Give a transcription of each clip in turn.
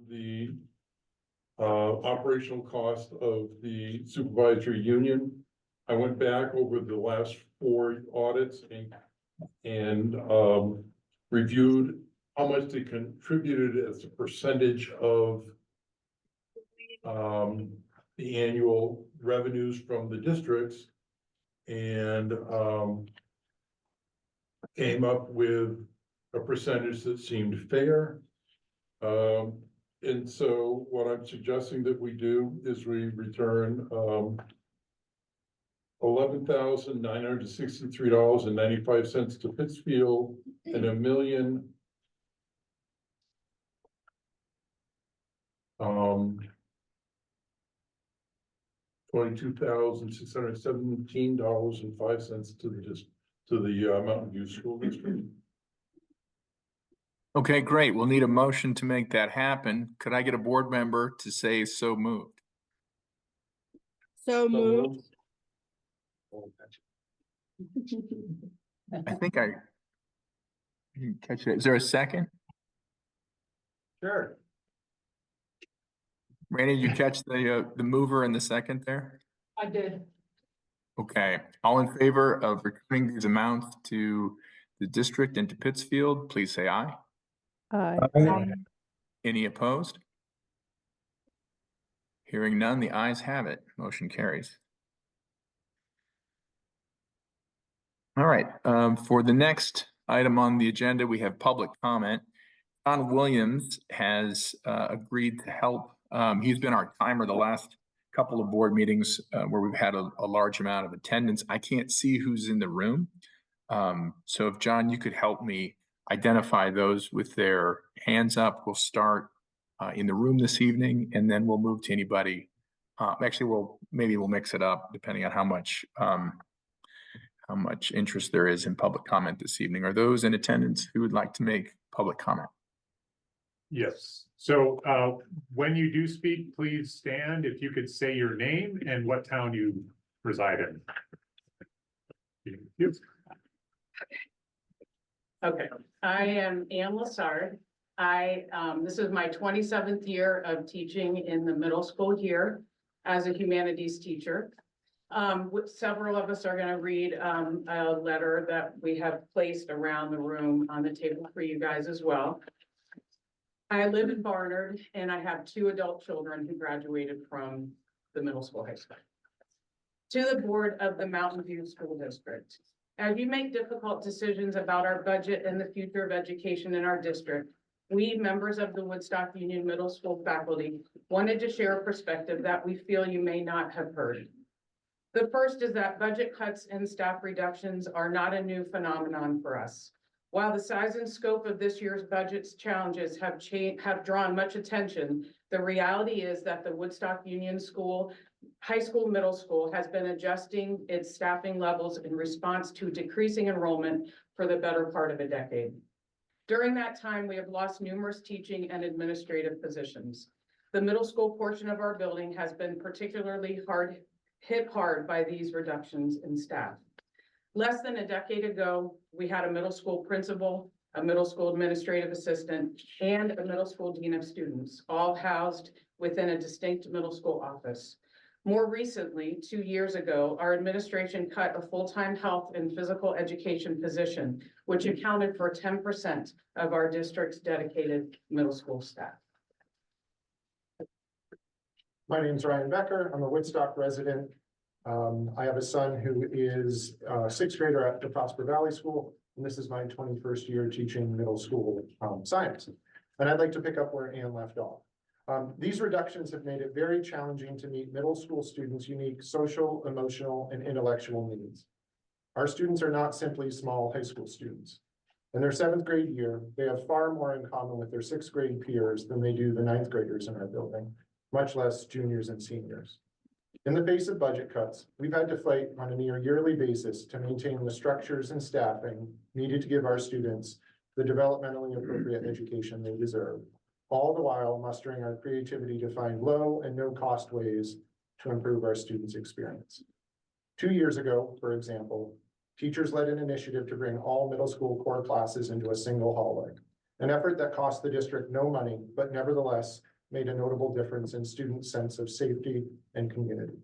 the operational cost of the supervisory union. I went back over the last 4 audits and reviewed how much they contributed as a percentage of the annual revenues from the districts, and came up with a percentage that seemed fair. And so what I'm suggesting that we do is we return $11,963.95 to Pittsfield, and $1,22,617.05 to the Mountain View School District. Okay, great. We'll need a motion to make that happen. Could I get a board member to say so moved? So moved. I think I didn't catch it. Is there a second? Sure. Randy, did you catch the mover and the second there? I did. Okay, all in favor of returning these amounts to the district and to Pittsfield, please say aye. Aye. Any opposed? Hearing none, the ayes have it. Motion carries. All right, for the next item on the agenda, we have public comment. John Williams has agreed to help. He's been our timer the last couple of board meetings where we've had a large amount of attendance. I can't see who's in the room. So if John, you could help me identify those with their hands up. We'll start in the room this evening, and then we'll move to anybody. Actually, maybe we'll mix it up depending on how much interest there is in public comment this evening. Are those in attendance who would like to make public comment? Yes. So when you do speak, please stand. If you could say your name and what town you reside in. Yes. Okay, I am Ann Lassard. This is my 27th year of teaching in the middle school here as a humanities teacher. Several of us are going to read a letter that we have placed around the room on the table for you guys as well. I live in Barnard, and I have 2 adult children who graduated from the middle school, high school. To the board of the Mountain View School District. As you make difficult decisions about our budget and the future of education in our district, we, members of the Woodstock Union Middle School faculty, wanted to share a perspective that we feel you may not have heard. The first is that budget cuts and staff reductions are not a new phenomenon for us. While the size and scope of this year's budget's challenges have drawn much attention, the reality is that the Woodstock Union School High School, Middle School has been adjusting its staffing levels in response to decreasing enrollment for the better part of a decade. During that time, we have lost numerous teaching and administrative positions. The middle school portion of our building has been particularly hit hard by these reductions in staff. Less than a decade ago, we had a middle school principal, a middle school administrative assistant, and a middle school dean of students, all housed within a distinct middle school office. More recently, 2 years ago, our administration cut a full-time health and physical education position, which accounted for 10% of our district's dedicated middle school staff. My name is Ryan Becker. I'm a Woodstock resident. I have a son who is a 6th grader at the Prosper Valley School, and this is my 21st year teaching middle school science. And I'd like to pick up where Ann left off. These reductions have made it very challenging to meet middle school students' unique social, emotional, and intellectual needs. Our students are not simply small high school students. In their 7th grade year, they have far more in common with their 6th grade peers than they do the 9th graders in our building, much less juniors and seniors. In the face of budget cuts, we've had to fight on a near yearly basis to maintain the structures and staffing needed to give our students the developmentally appropriate education they deserve, all the while mustering our creativity to find low and no cost ways to improve our students' experience. 2 years ago, for example, teachers led an initiative to bring all middle school core classes into a single hallway. an effort that cost the district no money, but nevertheless made a notable difference in students' sense of safety and community.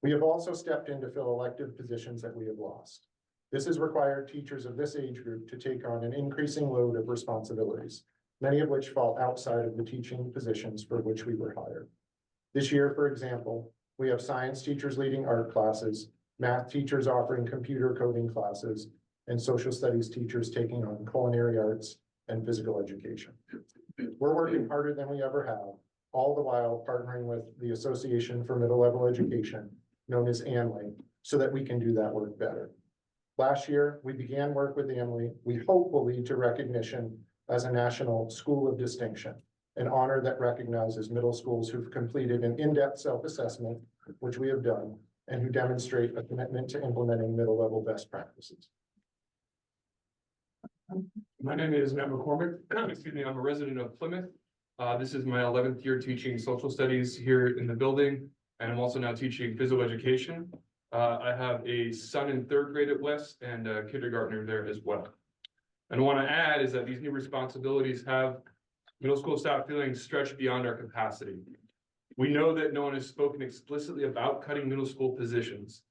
We have also stepped in to fill elective positions that we have lost. This has required teachers of this age group to take on an increasing load of responsibilities, many of which fall outside of the teaching positions for which we were hired. This year, for example, we have science teachers leading art classes, math teachers offering computer coding classes, and social studies teachers taking on culinary arts and physical education. We're working harder than we ever have, all the while partnering with the Association for Middle Level Education, known as AMLE, so that we can do that work better. Last year, we began work with AMLE we hope will lead to recognition as a national school of distinction, an honor that recognizes middle schools who've completed an in-depth self-assessment, which we have done, and who demonstrate a commitment to implementing middle-level best practices. My name is Matt McCormick. Excuse me, I'm a resident of Plymouth. This is my 11th year teaching social studies here in the building, and I'm also now teaching physical education. I have a son in 3rd grade at West and a kindergartner there as well. And I want to add is that these new responsibilities have middle school staff feeling stretched beyond our capacity. We know that no one has spoken explicitly about cutting middle school positions,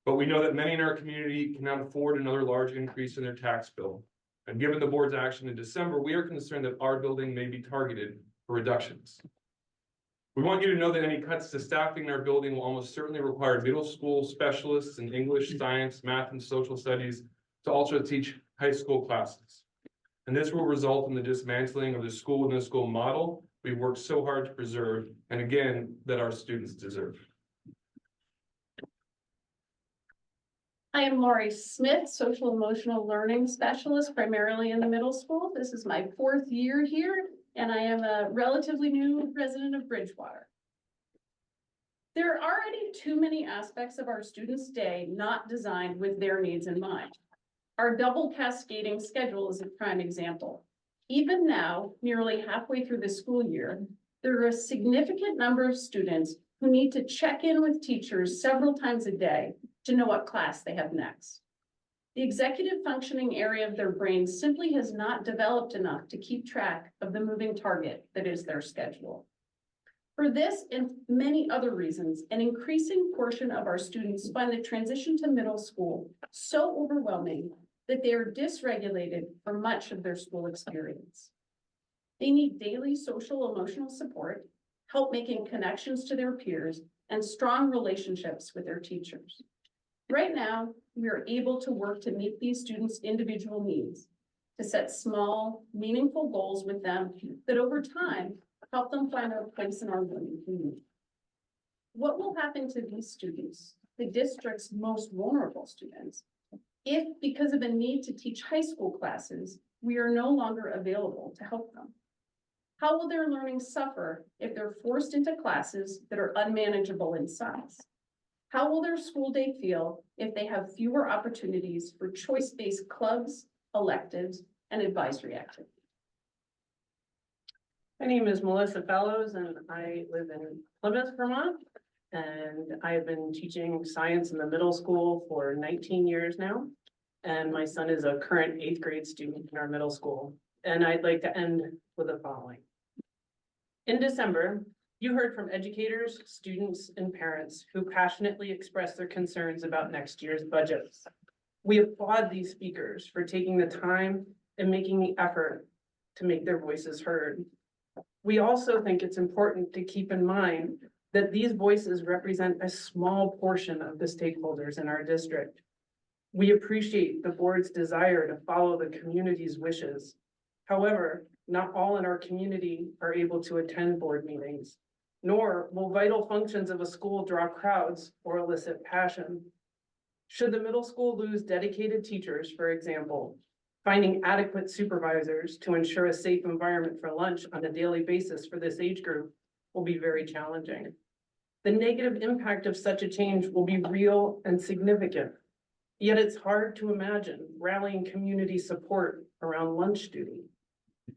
but we know that many in our community cannot afford another large increase in their tax bill. And given the board's action in December, we are concerned that our building may be targeted for reductions. We want you to know that any cuts to staffing in our building will almost certainly require middle school specialists in English, science, math, and social studies to also teach high school classes. And this will result in the dismantling of the school within a school model we've worked so hard to preserve, and again, that our students deserve. I am Laurie Smith, social emotional learning specialist, primarily in the middle school. This is my 4th year here, and I am a relatively new resident of Bridgewater. There are already too many aspects of our students' day not designed with their needs in mind. Our double cascading schedule is a prime example. Even now, nearly halfway through the school year, there are a significant number of students who need to check in with teachers several times a day to know what class they have next. The executive functioning area of their brain simply has not developed enough to keep track of the moving target that is their schedule. For this and many other reasons, an increasing portion of our students find the transition to middle school so overwhelming that they are dysregulated for much of their school experience. They need daily social emotional support, help making connections to their peers, and strong relationships with their teachers. Right now, we are able to work to meet these students' individual needs, to set small, meaningful goals with them that over time help them find their place in our learning community. What will happen to these students, the district's most vulnerable students, if because of a need to teach high school classes, we are no longer available to help them? How will their learning suffer if they're forced into classes that are unmanageable in size? How will their school day feel if they have fewer opportunities for choice-based clubs, electives, and advisory activities? My name is Melissa Fellows and I live in Plymouth, Vermont. And I have been teaching science in the middle school for 19 years now. And my son is a current 8th grade student in our middle school. And I'd like to end with the following. In December, you heard from educators, students, and parents who passionately expressed their concerns about next year's budgets. We applaud these speakers for taking the time and making the effort to make their voices heard. We also think it's important to keep in mind that these voices represent a small portion of the stakeholders in our district. We appreciate the board's desire to follow the community's wishes. However, not all in our community are able to attend board meetings, nor will vital functions of a school draw crowds or elicit passion. Should the middle school lose dedicated teachers, for example, finding adequate supervisors to ensure a safe environment for lunch on a daily basis for this age group will be very challenging. The negative impact of such a change will be real and significant. Yet it's hard to imagine rallying community support around lunch duty.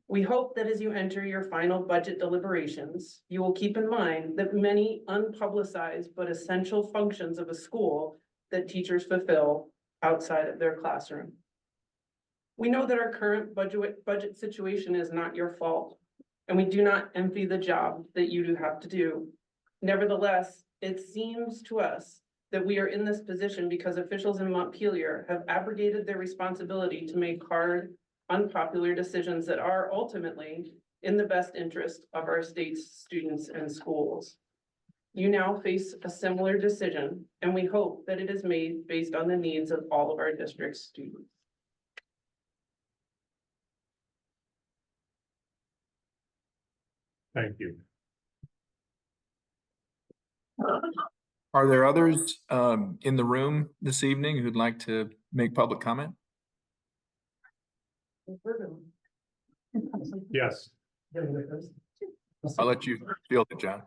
We hope that as you enter your final budget deliberations, you will keep in mind that many unpublicized but essential functions of a school that teachers fulfill outside of their classroom. We know that our current budget situation is not your fault, and we do not envy the job that you do have to do. Nevertheless, it seems to us that we are in this position because officials in Montpelier have abrogated their responsibility to make hard, unpopular decisions that are ultimately in the best interest of our state's students and schools. You now face a similar decision, and we hope that it is made based on the needs of all of our district's students. Thank you. Are there others in the room this evening who'd like to make public comment? Yes. I'll let you field it, John.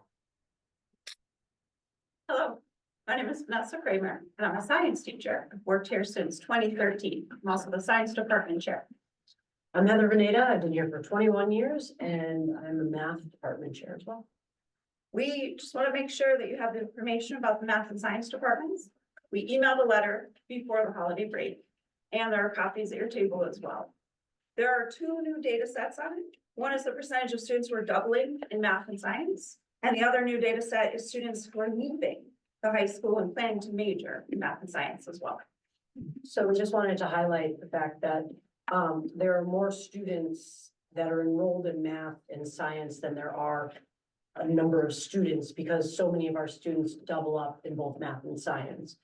Hello, my name is Vanessa Kramer, and I'm a science teacher. I've worked here since 2013. I'm also the science department chair. I'm Heather Veneta. I've been here for 21 years and I'm a math department chair as well. We just want to make sure that you have the information about the math and science departments. We emailed a letter before the holiday break, and there are copies at your table as well. There are 2 new data sets on it. One is the percentage of students who are doubling in math and science, and the other new data set is students who are leaving the high school and planning to major in math and science as well. So we just wanted to highlight the fact that there are more students that are enrolled in math and science than there are a number of students, because so many of our students double up in both math and science.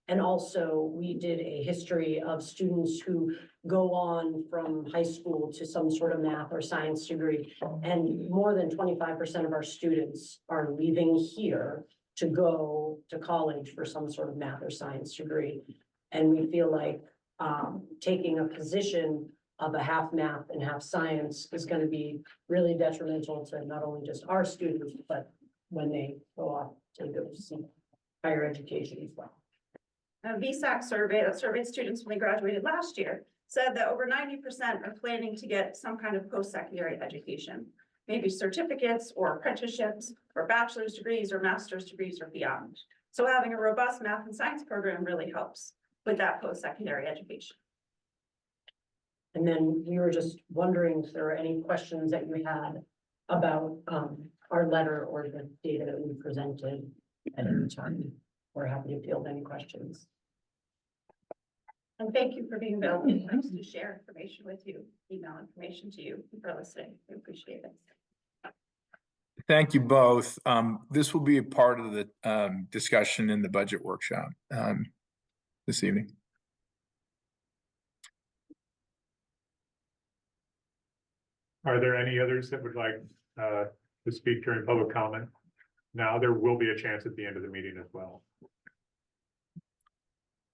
And also we did a history of students who go on from high school to some sort of math or science degree. And more than 25% of our students are leaving here to go to college for some sort of math or science degree. And we feel like taking a position of a half math and half science is going to be really detrimental to not only just our students, but when they go off to go to some higher education as well. A VSAC survey that surveyed students when they graduated last year said that over 90% are planning to get some kind of post-secondary education, maybe certificates or apprenticeships or bachelor's degrees or master's degrees or beyond. So having a robust math and science program really helps with that post-secondary education. And then we were just wondering if there were any questions that you had about our letter or the data that we presented at any time. We're happy to field any questions. And thank you for being available for us to share information with you, email information to you for listening. We appreciate it. Thank you both. This will be a part of the discussion in the budget workshop this evening. Are there any others that would like to speak during public comment? Now, there will be a chance at the end of the meeting as well.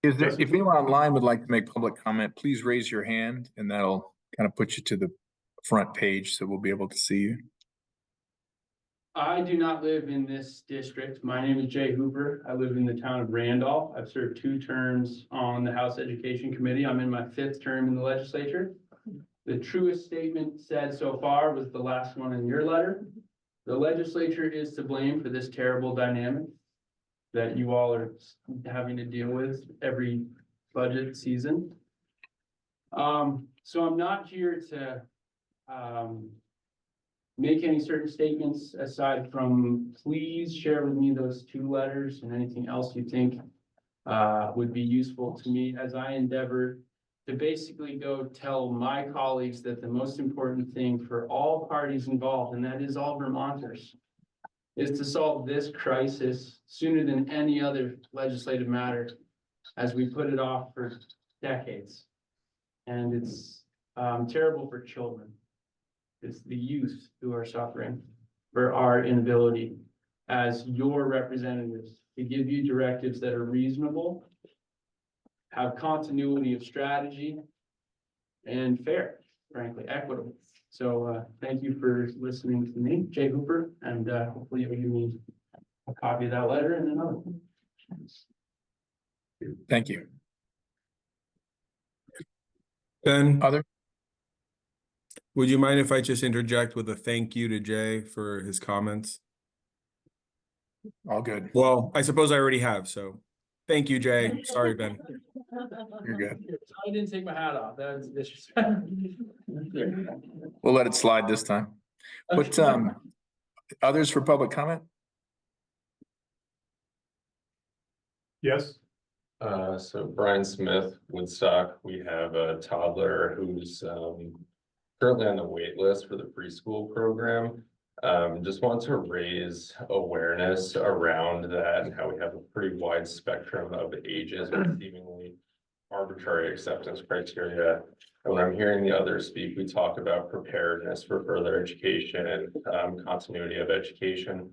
If anyone online would like to make public comment, please raise your hand and that'll kind of put you to the front page so we'll be able to see you. I do not live in this district. My name is Jay Hooper. I live in the town of Randolph. I've served 2 terms on the House Education Committee. I'm in my 5th term in the legislature. The truest statement said so far was the last one in your letter. The legislature is to blame for this terrible dynamic that you all are having to deal with every budget season. So I'm not here to make any certain statements aside from please share with me those 2 letters and anything else you think would be useful to me as I endeavor to basically go tell my colleagues that the most important thing for all parties involved, and that is all Vermonters, is to solve this crisis sooner than any other legislative matter, as we put it off for decades. And it's terrible for children. It's the youth who are suffering for our inability as your representatives to give you directives that are reasonable, have continuity of strategy, and fair, frankly, equitable. So thank you for listening to me, Jay Hooper, and hopefully you'll give me a copy of that letter and another one. Thank you. Ben, Other? would you mind if I just interject with a thank you to Jay for his comments? All good. Well, I suppose I already have, so Thank you, Jay. Sorry, Ben. You're good. I didn't take my hat off. That was disrespectful. We'll let it slide this time. But others for public comment? Yes, So Brian Smith, Woodstock, we have a toddler who's currently on the wait list for the preschool program. Just want to raise awareness around that and how we have a pretty wide spectrum of ages with seemingly arbitrary acceptance criteria. And when I'm hearing the others speak, we talk about preparedness for further education and continuity of education.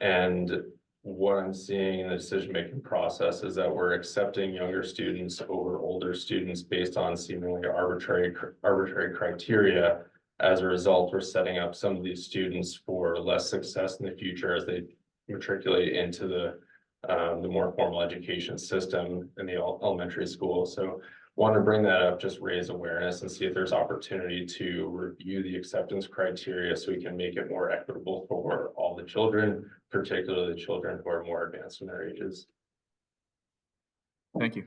And what I'm seeing in the decision-making process is that we're accepting younger students over older students based on seemingly arbitrary criteria. As a result, we're setting up some of these students for less success in the future as they matriculate into the more formal education system in the elementary school. So want to bring that up, just raise awareness and see if there's opportunity to review the acceptance criteria so we can make it more equitable for all the children, particularly the children who are more advanced in their ages. Thank you.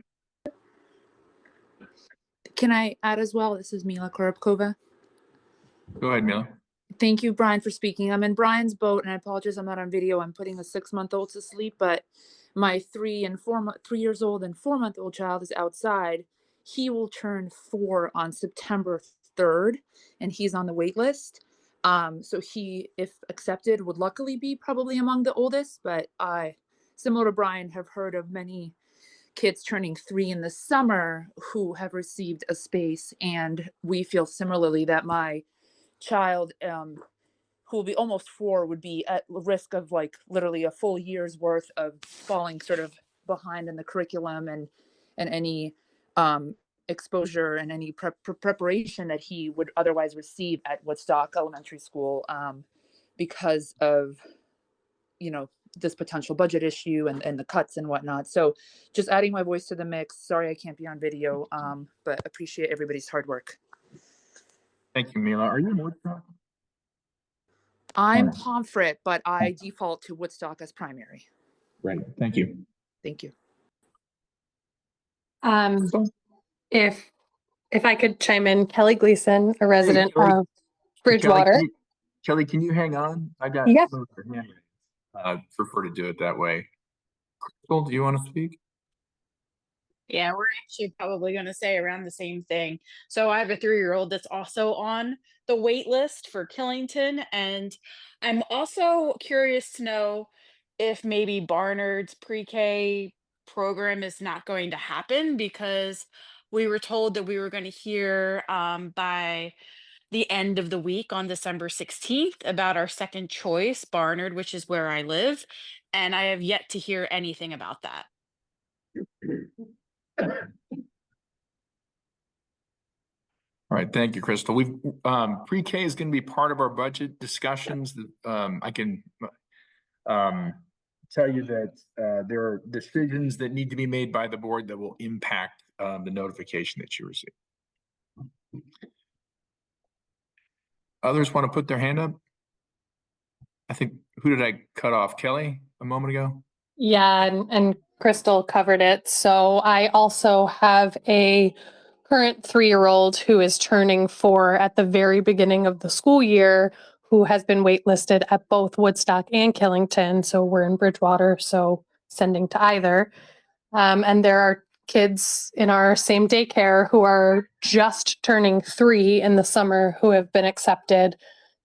Can I add as well? This is Mila Korobkova. Go ahead, Mila. Thank you, Brian, for speaking. I'm in Brian's boat, and I apologize I'm not on video. I'm putting a 6-month-old to sleep, but my 3 years old and 4-month-old child is outside. He will turn 4 on September 3rd, and he's on the wait list. So he, if accepted, would luckily be probably among the oldest, but I, similar to Brian, have heard of many kids turning 3 in the summer who have received a space, and we feel similarly that my child who will be almost 4 would be at risk of like literally a full year's worth of falling sort of behind in the curriculum and any exposure and any preparation that he would otherwise receive at Woodstock Elementary School because of, you know, this potential budget issue and the cuts and whatnot. So just adding my voice to the mix. Sorry I can't be on video, but appreciate everybody's hard work. Thank you, Mila. Are you in Woodstock? I'm Right. Pomfret, but I default to Woodstock as primary. Right. Thank you. Thank you. If I could chime in, Kelly Gleason, a resident Kelly. of Bridgewater. Kelly, can you hang on? I got Yes. your hand. I prefer to do it that way. Crystal, do you want to speak? Yeah, we're actually probably going to say around the same thing. So I have a 3-year-old that's also on the wait list for Killington. And I'm also curious to know if maybe Barnard's pre-K program is not going to happen, because we were told that we were going to hear by the end of the week on December 16th about our second choice, Barnard, which is where I live. And I have yet to hear anything about that. All right, thank you, Crystal. We've pre-K is going to be part of our budget discussions. I can tell you that there are decisions that need to be made by the board that will impact the notification that you receive. Others want to put their hand up? I think, who did I cut off? Kelly a moment ago? Yeah, and Crystal covered it. So I also have a current 3-year-old who is turning 4 at the very beginning of the school year, who has been waitlisted at both Woodstock and Killington. So we're in Bridgewater, so sending to either. And there are kids in our same daycare who are just turning 3 in the summer who have been accepted.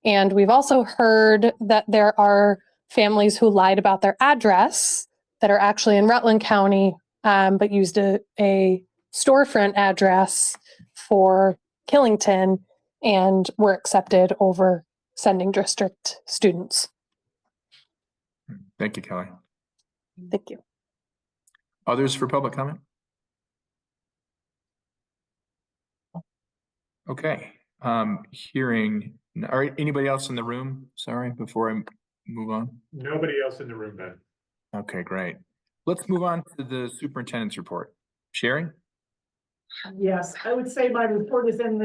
And we've also heard that there are families who lied about their address that are actually in Rutland County, but used a storefront address for Killington and were accepted over sending district students. Thank you, Kelly. Thank you. Others for public comment? Okay, hearing, all right, anybody else in the room? Sorry, before I move on. Nobody else in the room, Ben. Okay, great. Let's move on to the superintendent's report. Sherry? Yes, I would say my report is in the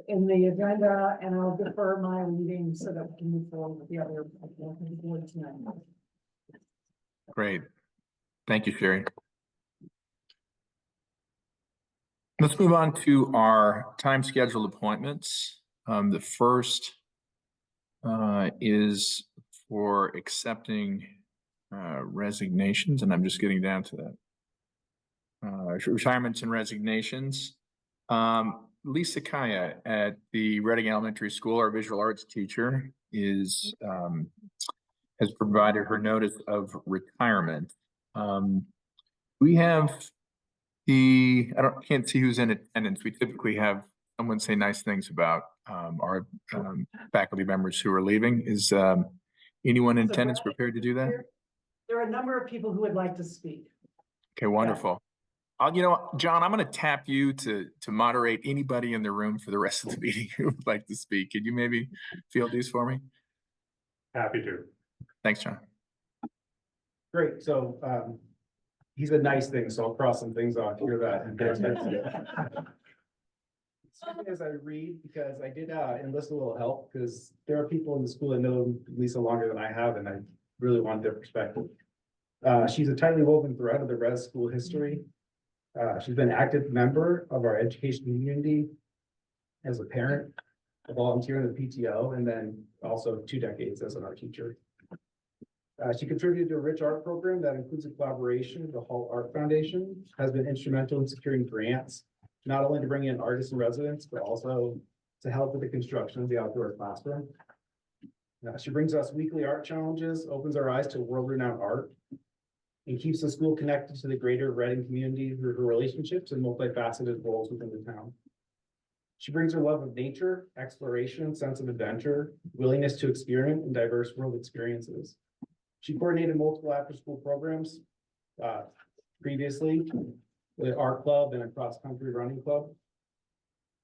agenda, and I'll defer my reading so that we can move forward with the other board tonight. Great. Thank you, Sherry. Let's move on to our time scheduled appointments. The first is for accepting resignations, and I'm just getting down to that. Retirements and resignations. Lisa Kaya at the Reading Elementary School, our visual arts teacher, has provided her notice of retirement. We have can't see who's in attendance. We typically have someone say nice things about our faculty members who are leaving. Is anyone in attendance prepared to do that? There are a number of people who would like to speak. Okay, wonderful. You know, John, I'm going to tap you to moderate anybody in the room for the rest of the meeting who would like to speak. Could you maybe field these for me? Happy to. Thanks, John. Great, so he's a nice thing, so I'll cross some things off here that. As I read, because I did enlist a little help, because there are people in the school that know Lisa longer than I have, and I really want their perspective. She's a tightly woven thread of the res school history. She's been an active member of our education community as a parent, a volunteer in the PTO, and then also 2 decades as an art teacher. She contributed to a rich art program that includes a collaboration with the Hall Art Foundation, has been instrumental in securing grants, not only to bring in artists and residents, but also to help with the construction of the outdoor classroom. She brings us weekly art challenges, opens our eyes to world-renowned art, and keeps the school connected to the greater Reading community through her relationships and multifaceted roles within the town. She brings her love of nature, exploration, sense of adventure, willingness to experiment in diverse world experiences. She coordinated multiple after-school programs previously, the art club and a cross-country running club.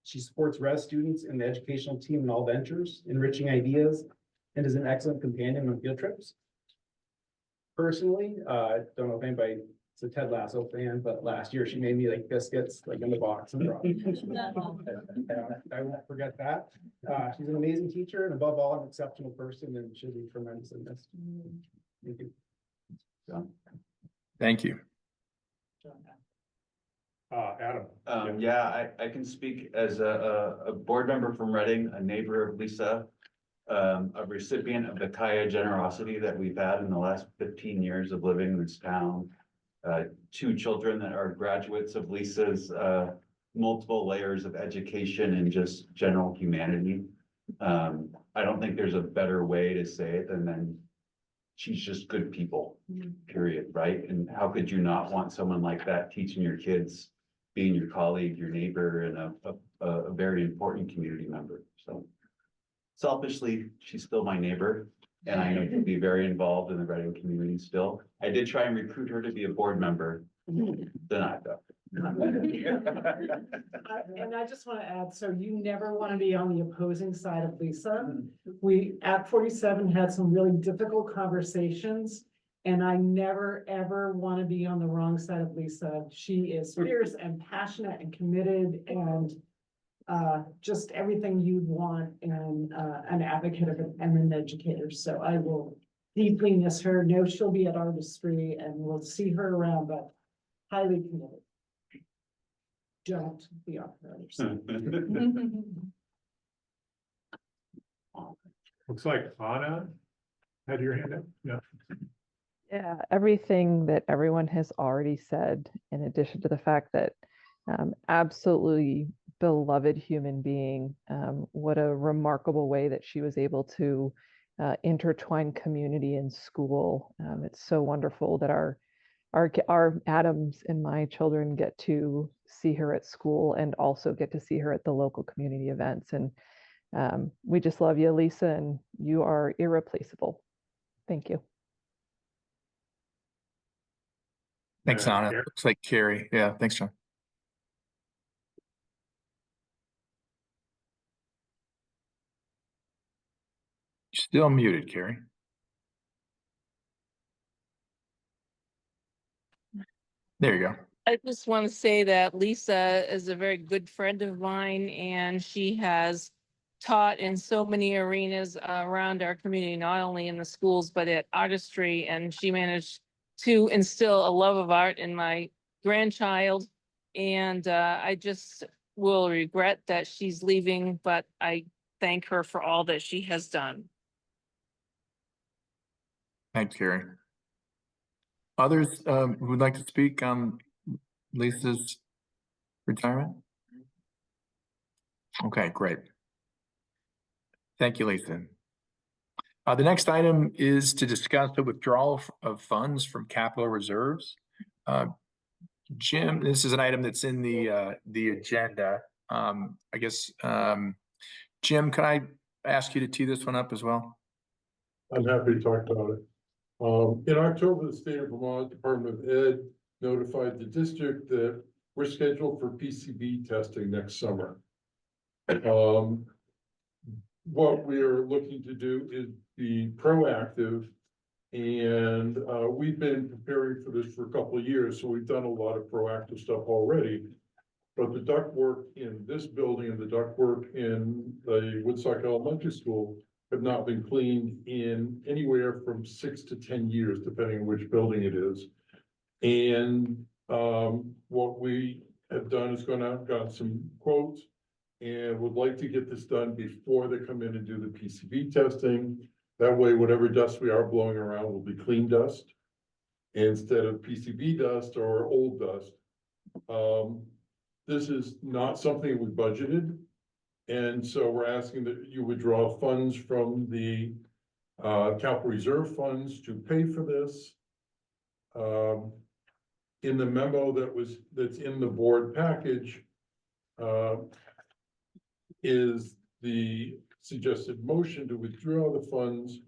She supports res students in the educational team in all ventures, enriching ideas, and is an excellent companion on field trips. Personally, I don't know if anybody's a Ted Lasso fan, but last year she made me like biscuits, like in the box and brought. I won't forget that. She's an amazing teacher and above all, an exceptional person, and she'll be tremendously missed. Thank you. John. Thank you. Adam. Yeah, I can speak as a board member from Reading, a neighbor of Lisa, a recipient of the Kaya generosity that we've had in the last 15 years of living in this town. 2 children that are graduates of Lisa's multiple layers of education and just general humanity. I don't think there's a better way to say it than she's just good people, period, right? And how could you not want someone like that teaching your kids, being your colleague, your neighbor, and a very important community member? So selfishly, she's still my neighbor, and I know she'll be very involved in the Reading community still. I did try and recruit her to be a board member, denied though. And I just want to add, so you never want to be on the opposing side of Lisa. We at 47 had some really difficult conversations, and I never, ever want to be on the wrong side of Lisa. She is fierce and passionate and committed and just everything you'd want in an advocate and an educator. So I will deeply miss her. Know she'll be at Artistry and we'll see her around, but highly committed. Don't be on her other side. Looks like Anna had your hand up. Yeah. Yeah, everything that everyone has already said, in addition to the fact that absolutely beloved human being, what a remarkable way that she was able to intertwine community and school. It's so wonderful that our Adams and my children get to see her at school and also get to see her at the local community events. And we just love you, Lisa, and you are irreplaceable. Thank you. Thanks, Anna. Looks like Carrie. Yeah, thanks, John. Still muted, Carrie. There you go. I just want to say that Lisa is a very good friend of mine, and she has taught in so many arenas around our community, not only in the schools, but at Artistry. And she managed to instill a love of art in my grandchild. And I just will regret that she's leaving, but I thank her for all that she has done. Thanks, Carrie. Others who would like to speak on Lisa's retirement? Okay, great. Thank you, Lisa. The next item is to discuss the withdrawal of funds from capital reserves. Jim, this is an item that's in the agenda. I guess, Jim, can I ask you to tee this one up as well? I'm happy to talk about it. In October, the state of Vermont Department of Ed notified the district that we're scheduled for PCB testing next summer. What we are looking to do is be proactive, and we've been preparing for this for a couple of years, so we've done a lot of proactive stuff already. But the ductwork in this building and the ductwork in the Woodstock Elementary School have not been cleaned in anywhere from 6 to 10 years, depending on which building it is. And what we have done is gone out, got some quotes, and would like to get this done before they come in and do the PCB testing. That way, whatever dust we are blowing around will be clean dust instead of PCB dust or old dust. This is not something we budgeted. And so we're asking that you withdraw funds from the capital reserve funds to pay for this. In the memo that's in the board package is the suggested motion to withdraw the funds,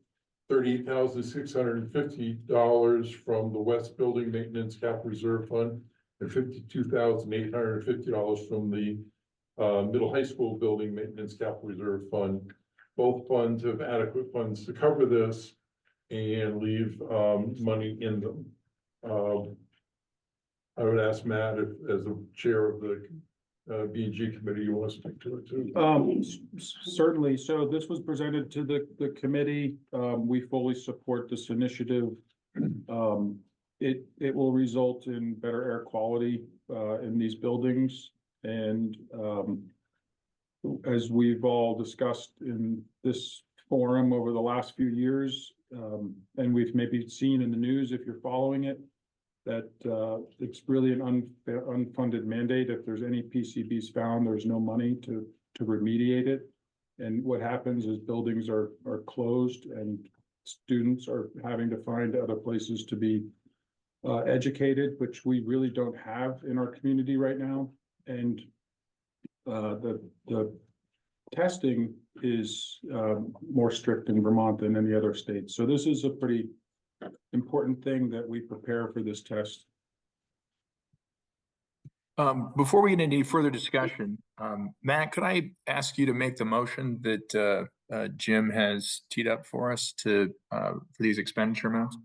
$38,650 from the West Building Maintenance Capital Reserve Fund and $52,850 from the Middle High School Building Maintenance Capital Reserve Fund. Both funds have adequate funds to cover this and leave money in them. I would ask Matt, if, as the chair of the B&G committee, you want to speak to it too? Certainly. So this was presented to the committee. We fully support this initiative. It will result in better air quality in these buildings. And as we've all discussed in this forum over the last few years, and we've maybe seen in the news if you're following it, that it's really an unfunded mandate. If there's any PCBs found, there's no money to remediate it. And what happens is buildings are closed and students are having to find other places to be educated, which we really don't have in our community right now. And the testing is more strict in Vermont than any other state. So this is a pretty important thing that we prepare for this test. Before we get into any further discussion, Matt, could I ask you to make the motion that Jim has teed up for us for these expenditure amounts?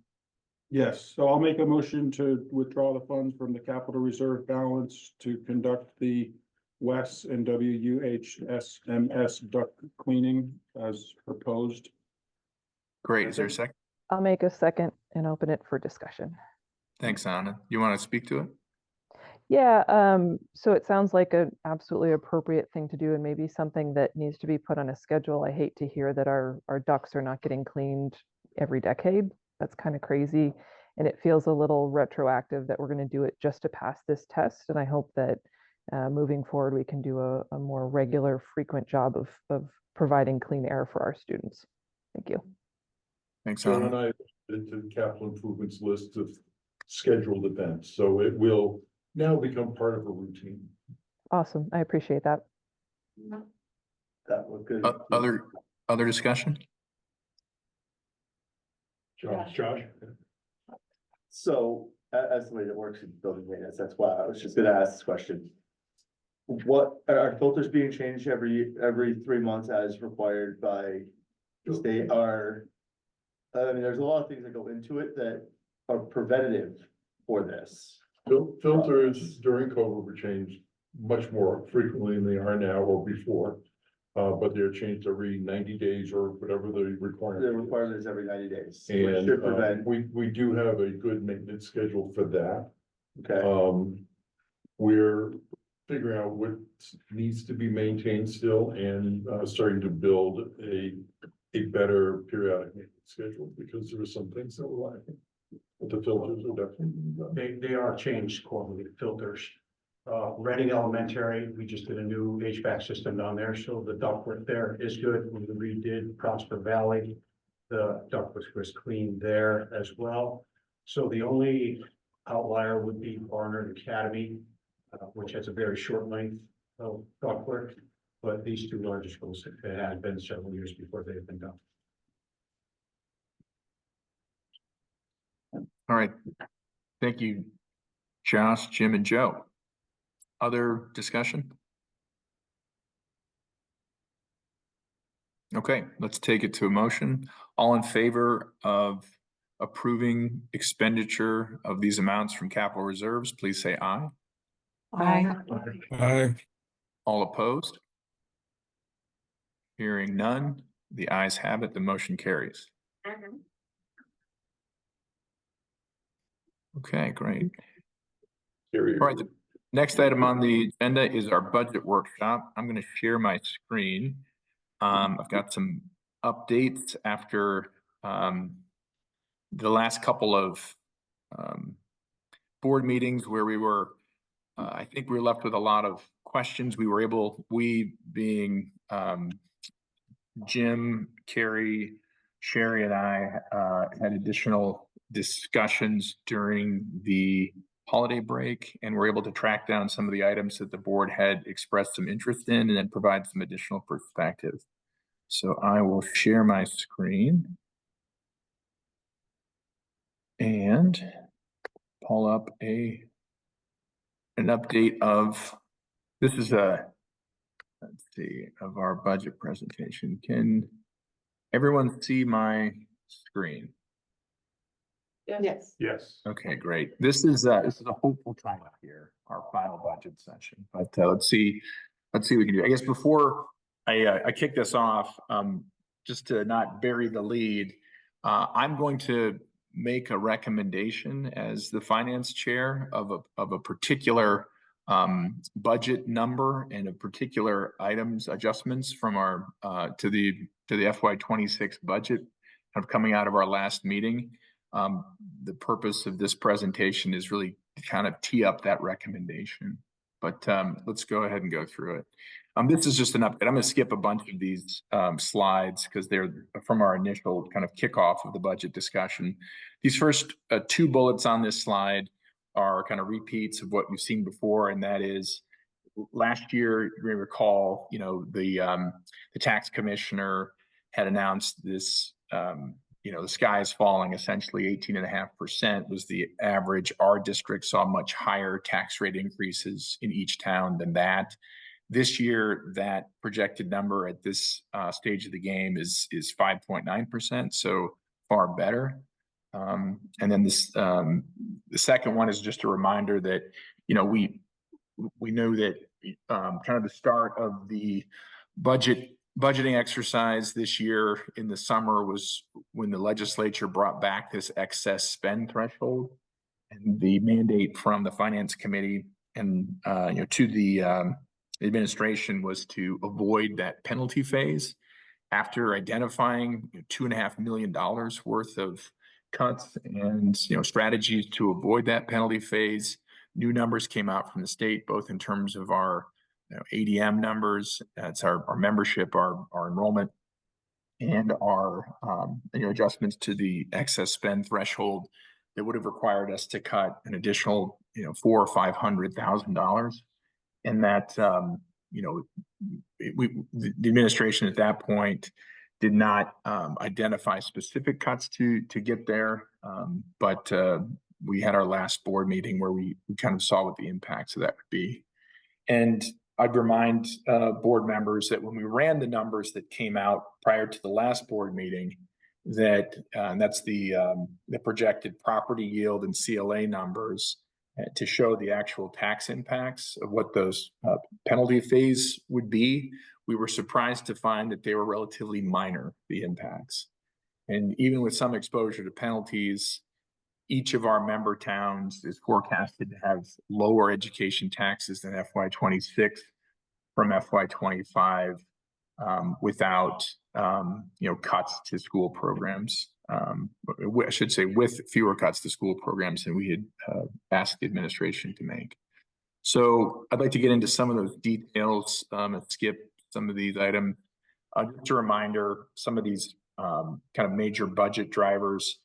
Yes, so I'll make a motion to withdraw the funds from the capital reserve balance to conduct the WES and WUHSMS duct cleaning as proposed. Great. Is there a second? I'll make a second and open it for discussion. Thanks, Anna. You want to speak to it? Yeah, so it sounds like an absolutely appropriate thing to do and maybe something that needs to be put on a schedule. I hate to hear that our ducts are not getting cleaned every decade. That's kind of crazy. And it feels a little retroactive that we're going to do it just to pass this test. And I hope that moving forward, we can do a more regular, frequent job of providing clean air for our students. Thank you. Thanks, Joe Anna. and I added to the capital improvements list of scheduled events, so it will now become part of a routine. Awesome. I appreciate that. That was good. Other discussion? Josh. So as somebody that works in building maintenance, that's why I was just gonna ask this question. What are filters being changed every 3 months as required by the state? I mean, there's a lot of things that go into it that are preventative for this. Filters during COVID were changed much more frequently than they are now or before. but they're changed every 90 days or whatever the requirement. The requirement is every 90 days. which And should prevent, we do have a good maintenance schedule for that. okay, We're figuring out what needs to be maintained still and starting to build a better periodic maintenance schedule because there were some things that were lacking. But the filters are definitely. They are changed quarterly, filters. Reading Elementary, we just did a new HVAC system down there, so the ductwork there is good. When we redid Prosper Valley, the ductwork was clean there as well. So the only outlier would be Barnard Academy, which has a very short length of ductwork. But these two larger schools, it had been several years before they had been done. All right. Thank you, Josh, Jim, and Joe. Other discussion? Okay, let's take it to a motion. All in favor of approving expenditure of these amounts from capital reserves, please say aye. Aye. Aye. All opposed? Hearing none, the ayes have it, the motion carries. Okay, great. All right, the next item on the agenda is our budget workshop. I'm going to share my screen. I've got some updates after the last couple of board meetings where we were, I think we were left with a lot of questions. We being Jim, Carrie, Sherry, and I had additional discussions during the holiday break, and we're able to track down some of the items that the board had expressed some interest in and then provide some additional perspective. So I will share my screen and pull up an update of, this is let's see, of our budget presentation. Can everyone see my screen? Yes. Yes. Okay, great. This is a hopeful time up here, our final budget session. But let's see what we can do. I guess before I kick this off, just to not bury the lead, I'm going to make a recommendation as the finance chair of a particular budget number and a particular items adjustments from our to the FY26 budget kind of coming out of our last meeting. The purpose of this presentation is really to kind of tee up that recommendation, but let's go ahead and go through it. This is just an update. I'm going to skip a bunch of these slides because they're from our initial kind of kickoff of the budget discussion. These first two bullets on this slide are kind of repeats of what you've seen before, and that is last year, you may recall, the tax commissioner had announced this, the sky is falling, essentially 18.5% was the average. Our district saw much higher tax rate increases in each town than that. This year, that projected number at this stage of the game is 5.9%, so far better. And then the second one is just a reminder that, we know that kind of the start of the budgeting exercise this year in the summer was when the legislature brought back this excess spend threshold, and the mandate from the finance committee and to the administration was to avoid that penalty phase. After identifying $2.5 million worth of cuts and strategies to avoid that penalty phase, new numbers came out from the state, both in terms of our ADM numbers, that's our membership, our enrollment, and our adjustments to the excess spend threshold that would have required us to cut an additional $400,000 or $500,000, and that the administration at that point did not identify specific cuts to get there, but we had our last board meeting where we kind of saw what the impacts of that would be. And I'd remind board members that when we ran the numbers that came out prior to the last board meeting, that that's the projected property yield and CLA numbers to show the actual tax impacts of what those penalty phase would be. we were surprised to find that they were relatively minor, the impacts. And even with some exposure to penalties, each of our member towns is forecasted to have lower education taxes than FY26 from FY25 without cuts to school programs. I should say with fewer cuts to school programs than we had asked the administration to make. So I'd like to get into some of those details and skip some of these items. Just a reminder, some of these kind of major budget drivers.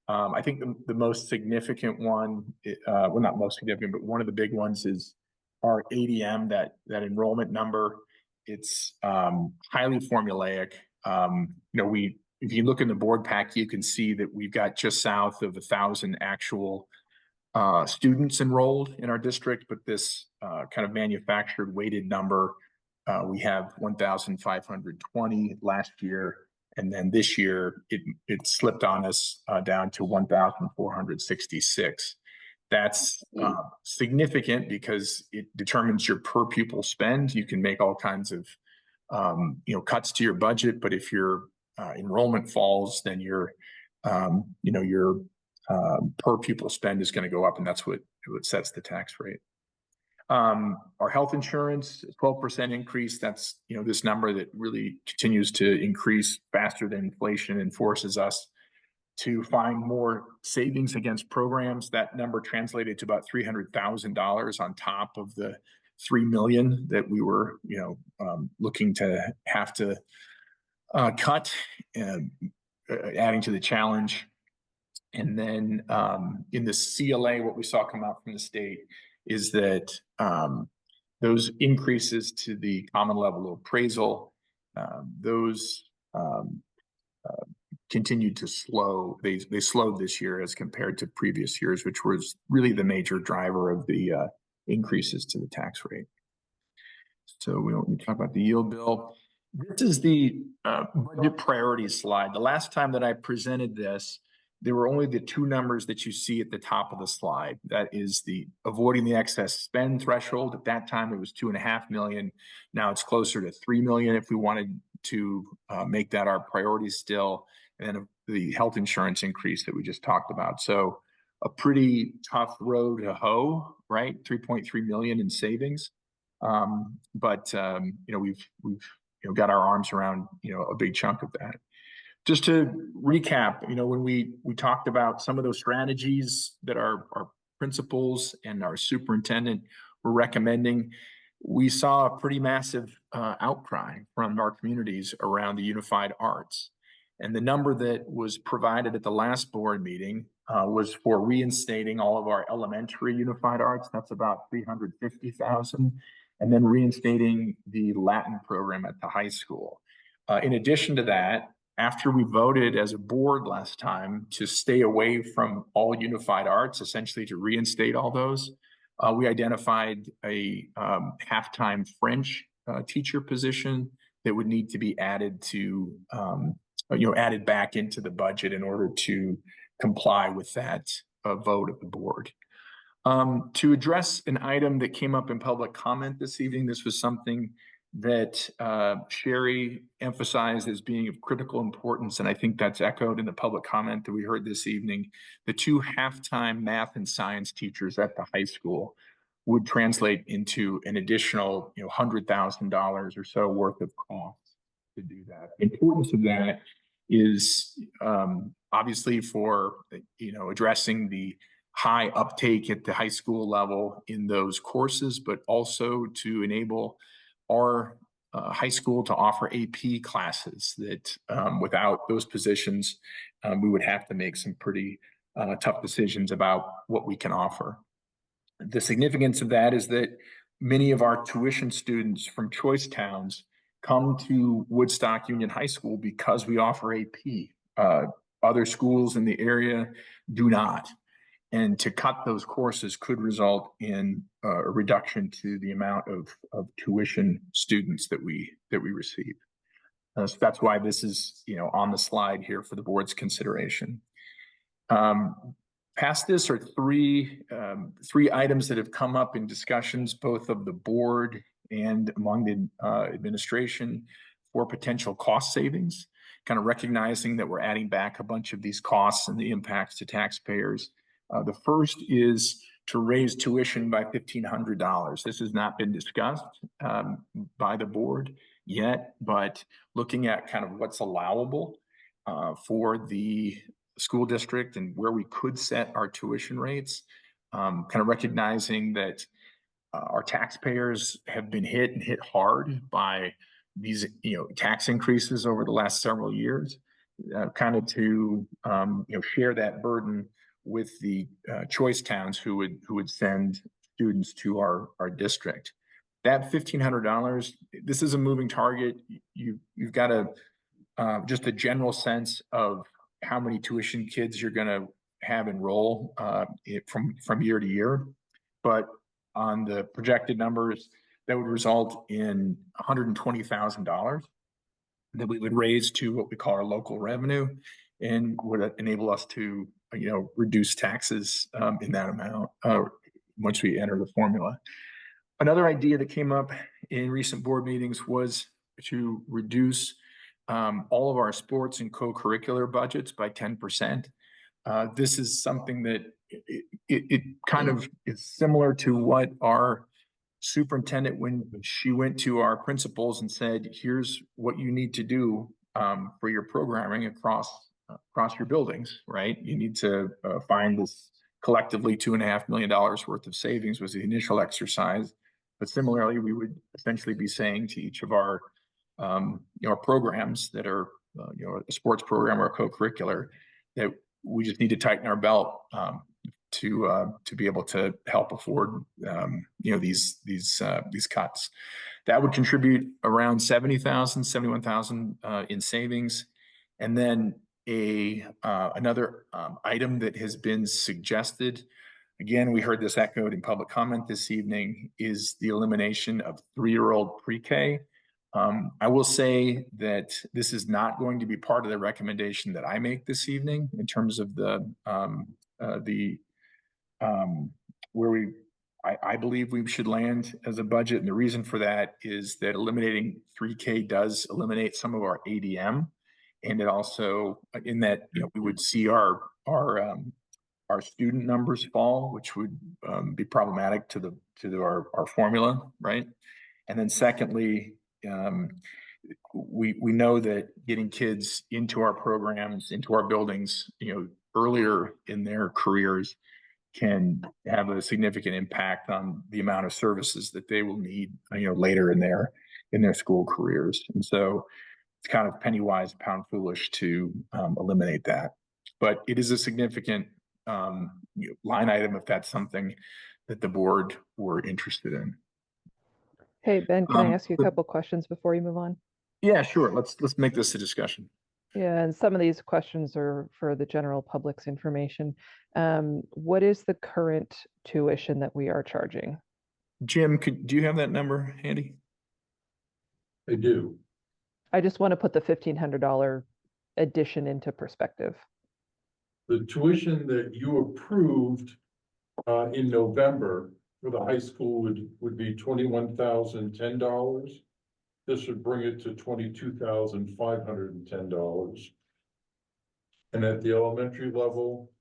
I think the most significant one, well, not most significant, but one of the big ones is our ADM, that enrollment number. It's highly formulaic. If you look in the board pack, you can see that we've got just south of 1,000 actual students enrolled in our district, but this kind of manufactured weighted number, we have 1,520 last year. And then this year, it slipped on us down to 1,466. That's significant because it determines your per pupil spend. You can make all kinds of cuts to your budget, but if your enrollment falls, then your per pupil spend is going to go up, and that's what sets the tax rate. Our health insurance, 12% increase. That's, this number that really continues to increase faster than inflation and forces us to find more savings against programs. That number translated to about $300,000 on top of the $3 million that we were, looking to have to cut, adding to the challenge. And then in the CLA, what we saw come out from the state is that those increases to the common level of appraisal, those continued to slow. They slowed this year as compared to previous years, which was really the major driver of the increases to the tax rate. So we don't need to talk about the yield bill. This is the budget priorities slide. The last time that I presented this, there were only the two numbers that you see at the top of the slide. That is the avoiding the excess spend threshold. At that time, it was $2.5 million. Now it's closer to $3 million if we wanted to make that our priority still. And the health insurance increase that we just talked about. So a pretty tough road to hoe, right? 3.3 million in savings. But we've got our arms around, a big chunk of that. Just to recap, when we talked about some of those strategies that our principals and our superintendent were recommending, we saw a pretty massive outcry from our communities around the unified arts. And the number that was provided at the last board meeting was for reinstating all of our elementary unified arts. That's about 350,000. And then reinstating the Latin program at the high school. In addition to that, after we voted as a board last time to stay away from all unified arts, essentially to reinstate all those, we identified a half-time French teacher position that would need to be added to, added back into the budget in order to comply with that vote of the board. To address an item that came up in public comment this evening, this was something that Sherry emphasized as being of critical importance, and I think that's echoed in the public comment that we heard this evening. The two half-time math and science teachers at the high school would translate into an additional $100,000 or so worth of costs to do that. The importance of that is obviously for addressing the high uptake at the high school level in those courses, but also to enable our high school to offer AP classes that without those positions, we would have to make some pretty tough decisions about what we can offer. The significance of that is that many of our tuition students from choice towns come to Woodstock Union High School because we offer AP. Other schools in the area do not. And to cut those courses could result in a reduction to the amount of tuition students that we receive. So that's why this is on the slide here for the board's consideration. Past this are three items that have come up in discussions both of the board and among the administration for potential cost savings, kind of recognizing that we're adding back a bunch of these costs and the impacts to taxpayers. The first is to raise tuition by $1,500. This has not been discussed by the board yet, but looking at kind of what's allowable for the school district and where we could set our tuition rates, kind of recognizing that our taxpayers have been hit hard by these, tax increases over the last several years, kind of to, share that burden with the choice towns who would send students to our district. That $1,500, this is a moving target. You've got just a general sense of how many tuition kids you're going to have enroll from year to year, but on the projected numbers, that would result in $120,000 that we would raise to what we call our local revenue, and would enable us to, reduce taxes in that amount once we enter the formula. Another idea that came up in recent board meetings was to reduce all of our sports and co-curricular budgets by 10%. This is something that it kind of is similar to what our superintendent, when she went to our principals and said, here's what you need to do for your programming across your buildings, right? You need to find this collectively $2.5 million worth of savings was the initial exercise. But similarly, we would essentially be saying to each of our programs that are, a sports program or a co-curricular, that we just need to tighten our belt to be able to help afford, these cuts. That would contribute around $71,000 in savings. And then another item that has been suggested, again, we heard this echoed in public comment this evening, is the elimination of 3-year-old pre-K. I will say that this is not going to be part of the recommendation that I make this evening in terms of where I believe we should land as a budget. And the reason for that is that eliminating 3K does eliminate some of our ADM. And it also, in that, we would see our student numbers fall, which would be problematic to our formula, right? And then secondly, we know that getting kids into our programs, into our buildings, earlier in their careers can have a significant impact on the amount of services that they will need, later in their school careers. And so it's kind of penny wise, pound foolish to eliminate that. But it is a significant line item if that's something that the board were interested in. Hey, Ben, can I ask you a couple questions before you move on? Yeah, sure. Let's make this a discussion. Yeah, and some of these questions are for the general public's information. What is the current tuition that we are charging? Jim, do you have that number handy? I do. I just want to put the $1,500 addition into perspective. The tuition that you approved in November for the high school would be $21,010. This would bring it to $22,510. And at the elementary level,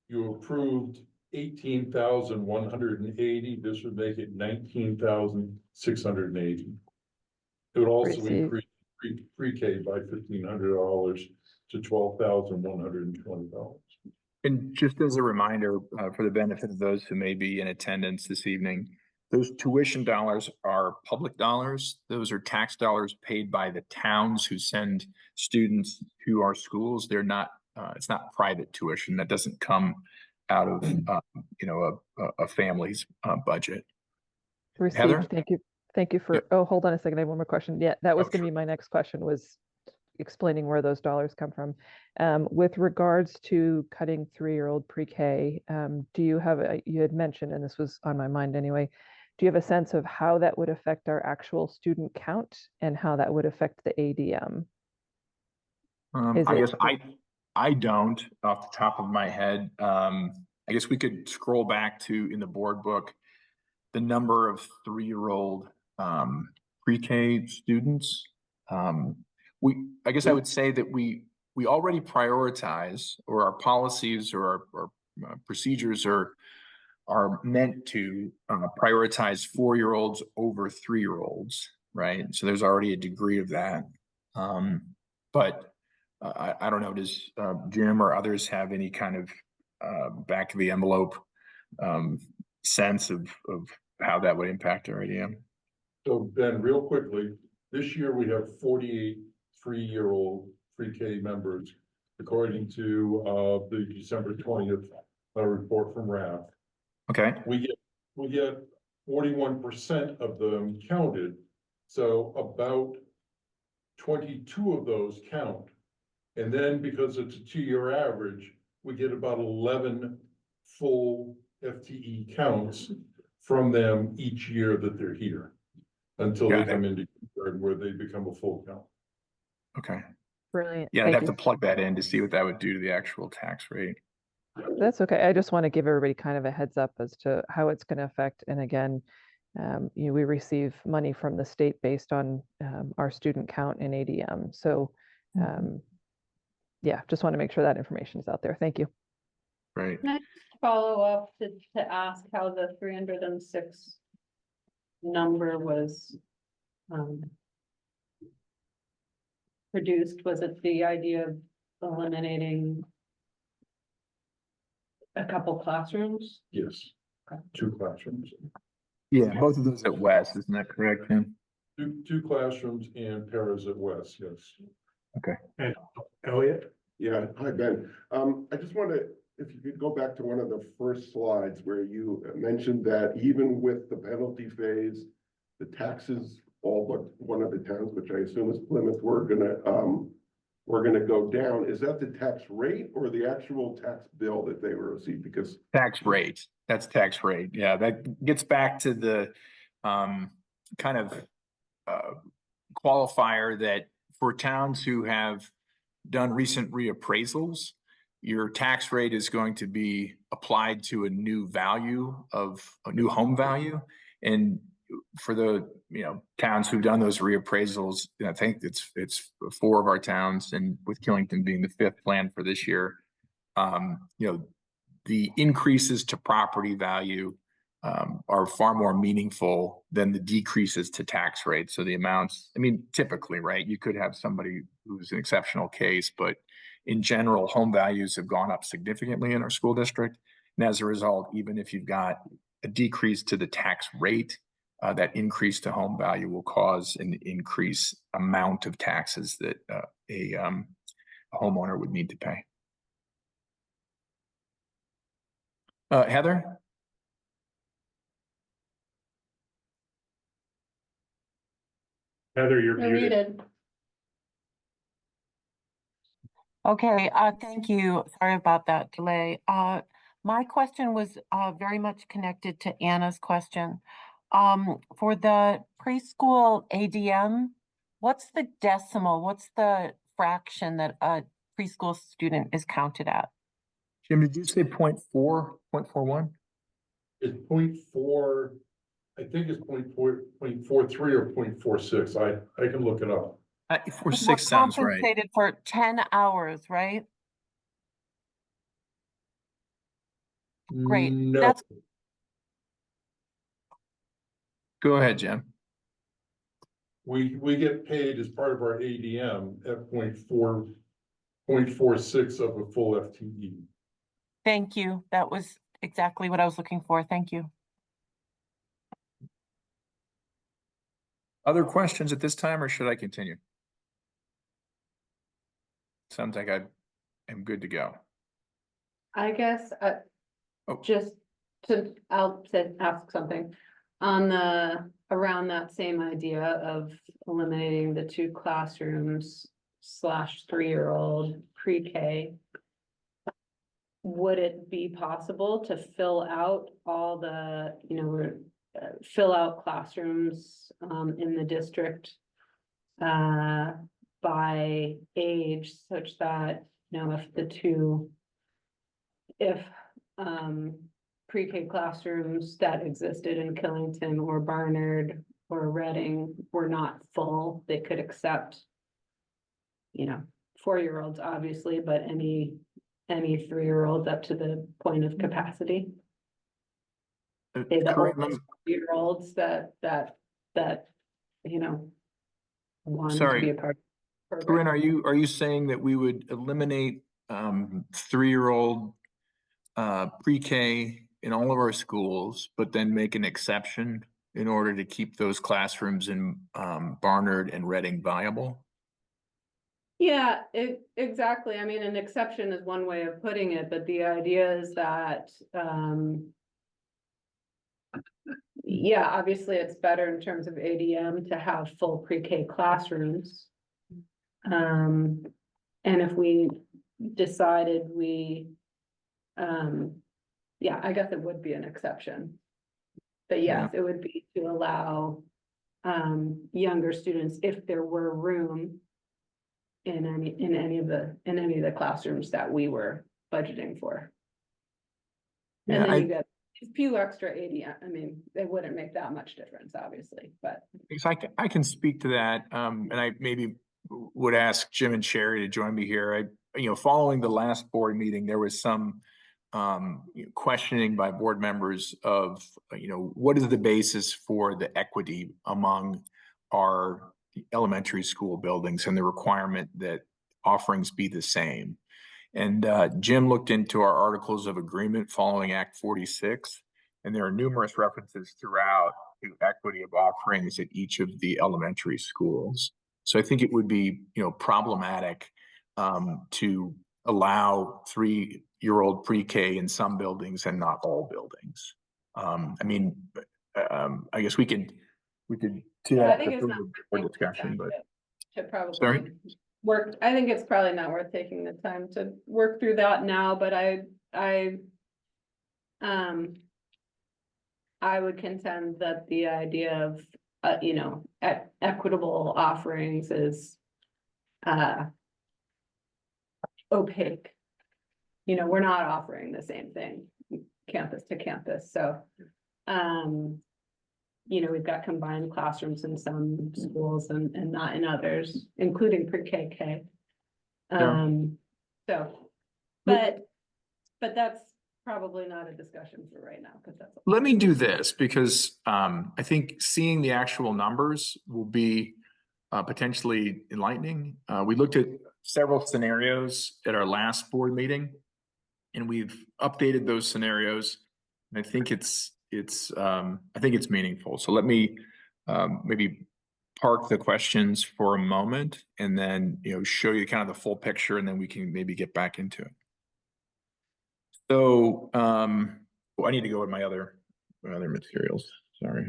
you approved $18,180. This would make it $19,680. It would also increase pre-K by $1,500 to $12,120. And just as a reminder, for the benefit of those who may be in attendance this evening, those tuition dollars are public dollars. Those are tax dollars paid by the towns who send students to our schools. They're not, it's not private tuition. That doesn't come out of, a family's budget. Received. Heather? Thank you for, oh, hold on a second. I have one more question. Yeah, that was going to be my next question, was explaining where those dollars come from. With regards to cutting 3-year-old pre-K, do you have, you had mentioned, and this was on my mind anyway, do you have a sense of how that would affect our actual student count and how that would affect the ADM? I don't off the top of my head. I guess we could scroll back to, in the board book, the number of 3-year-old pre-K students. I guess I would say that we already prioritize, or our policies or our procedures are meant to prioritize 4-year-olds over 3-year-olds, right? So there's already a degree of that. But I don't know, does Jim or others have any kind of back of the envelope sense of how that would impact our ADM? So Ben, real quickly, this year we have 48 3-year-old pre-K members, according to the December 20th report from RAF. Okay. We get 41% of them counted, so about 22 of those count. And then because it's a 2-year average, we get about 11 full FTE counts from them each year that they're here, until they come into kindergarten where they become a full count. Okay. Brilliant. Yeah, I'd Thank have you. to plug that in to see what that would do to the actual tax rate. That's okay. I just want to give everybody kind of a heads up as to how it's going to affect. And again, we receive money from the state based on our student count in ADM. So yeah, just want to make sure that information is out there. Thank you. Right. Can I follow up to ask how the 306 number was produced? Was it the idea of eliminating a couple classrooms? Yes, 2 classrooms. Yeah, both of those at West, isn't that correct, Tim? Two classrooms and paras at West, yes. Okay. And Elliot? Yeah, hi, Ben. I just wanted, if you could go back to one of the first slides where you mentioned that even with the penalty phase, the taxes, all but one of the towns, which I assume is Plymouth, we're gonna go down. Is that the tax rate or the actual tax bill that they will receive? Because Tax rate. That's tax rate. Yeah, that gets back to the kind of qualifier that for towns who have done recent reappraisals, your tax rate is going to be applied to a new value of a new home value. And for the towns who've done those reappraisals, I think it's 4 of our towns, and with Killington being the 5th plan for this year, the increases to property value are far more meaningful than the decreases to tax rate. So the amounts, I mean, typically, right, you could have somebody who's an exceptional case, but in general, home values have gone up significantly in our school district. And as a result, even if you've got a decrease to the tax rate, that increase to home value will cause an increased amount of taxes that a homeowner would need to pay. Heather? Heather, you're muted. Okay, thank you. Sorry about that delay. My question was very much connected to Anna's question. For the preschool ADM, what's the decimal? What's the fraction that a preschool student is counted at? Jim, did you say 0.4, 0.41? It's 0.4, I think it's 0.43 or 0.46. I can look it up. 0.46 sounds right. Compensated for 10 hours, right? Great. No. That's Go ahead, Jim. We get paid as part of our ADM at 0.46 of a full FTE. Thank you. That was exactly what I was looking for. Thank you. Other questions at this time, or should I continue? Sounds like I am good to go. I guess, just to, ask something on around that same idea of eliminating the 2 classrooms / 3-year-old pre-K. Would it be possible to fill out all the, fill out classrooms in the district by age, such that, if pre-K classrooms that existed in Killington or Barnard or Reading were not full, they could accept, 4-year-olds, obviously, but any 3-year-olds up to the point of capacity. Say the Corinne, oldest 4-year-olds that, wanted to sorry. be a part of the Corinne, program. are you saying that we would eliminate 3-year-old pre-K in all of our schools, but then make an exception in order to keep those classrooms in Barnard and Reading viable? Yeah, exactly. I mean, an exception is one way of putting it, but the idea is that, yeah, obviously it's better in terms of ADM to have full pre-K classrooms. And if we decided yeah, I guess it would be an exception. But yes, it would be to allow younger students, if there were room in any of the classrooms that we were budgeting for. And then you get a few extra ADM. I mean, it wouldn't make that much difference, obviously, but. I can speak to that, and I maybe would ask Jim and Sherry to join me here. Following the last board meeting, there was some questioning by board members of, what is the basis for the equity among our elementary school buildings and the requirement that offerings be the same. And Jim looked into our articles of agreement following Act 46, and there are numerous references throughout to equity of offerings at each of the elementary schools. So I think it would be, problematic to allow 3-year-old pre-K in some buildings and not all buildings. I guess we could see that. I think it's not for discussion, but to probably sorry? work. I think it's probably not worth taking the time to work through that now, but I would contend that the idea of, equitable offerings is opaque. We're not offering the same thing campus to campus. So, we've got combined classrooms in some schools and not in others, including pre-KK. But that's probably not a discussion for right now, because that's. Let me do this, because I think seeing the actual numbers will be potentially enlightening. We looked at several scenarios at our last board meeting, and we've updated those scenarios. And I think it's meaningful. So let me maybe park the questions for a moment, and then show you kind of the full picture, and then we can maybe get back into it. So I need to go with my other materials. Sorry.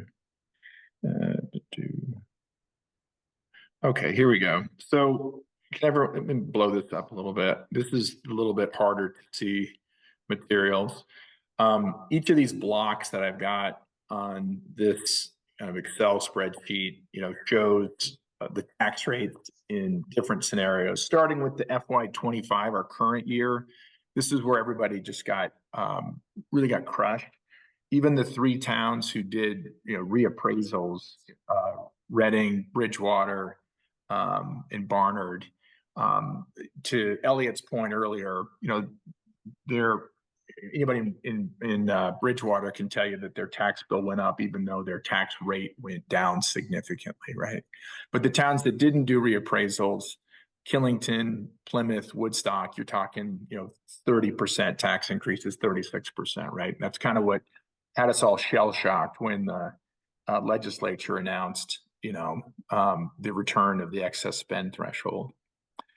Okay, here we go. So let me blow this up a little bit. This is a little bit harder to see materials. Each of these blocks that I've got on this kind of Excel spreadsheet, shows the tax rates in different scenarios, starting with the FY25, our current year. This is where everybody just really got crushed. Even the 3 towns who did, reappraisals, Reading, Bridgewater, and Barnard. To Elliot's point earlier, anybody in Bridgewater can tell you that their tax bill went up, even though their tax rate went down significantly, right? But the towns that didn't do reappraisals, Killington, Plymouth, Woodstock, you're talking, 30% tax increases, 36%, right? That's kind of what had us all shell-shocked when the legislature announced, the return of the excess spend threshold.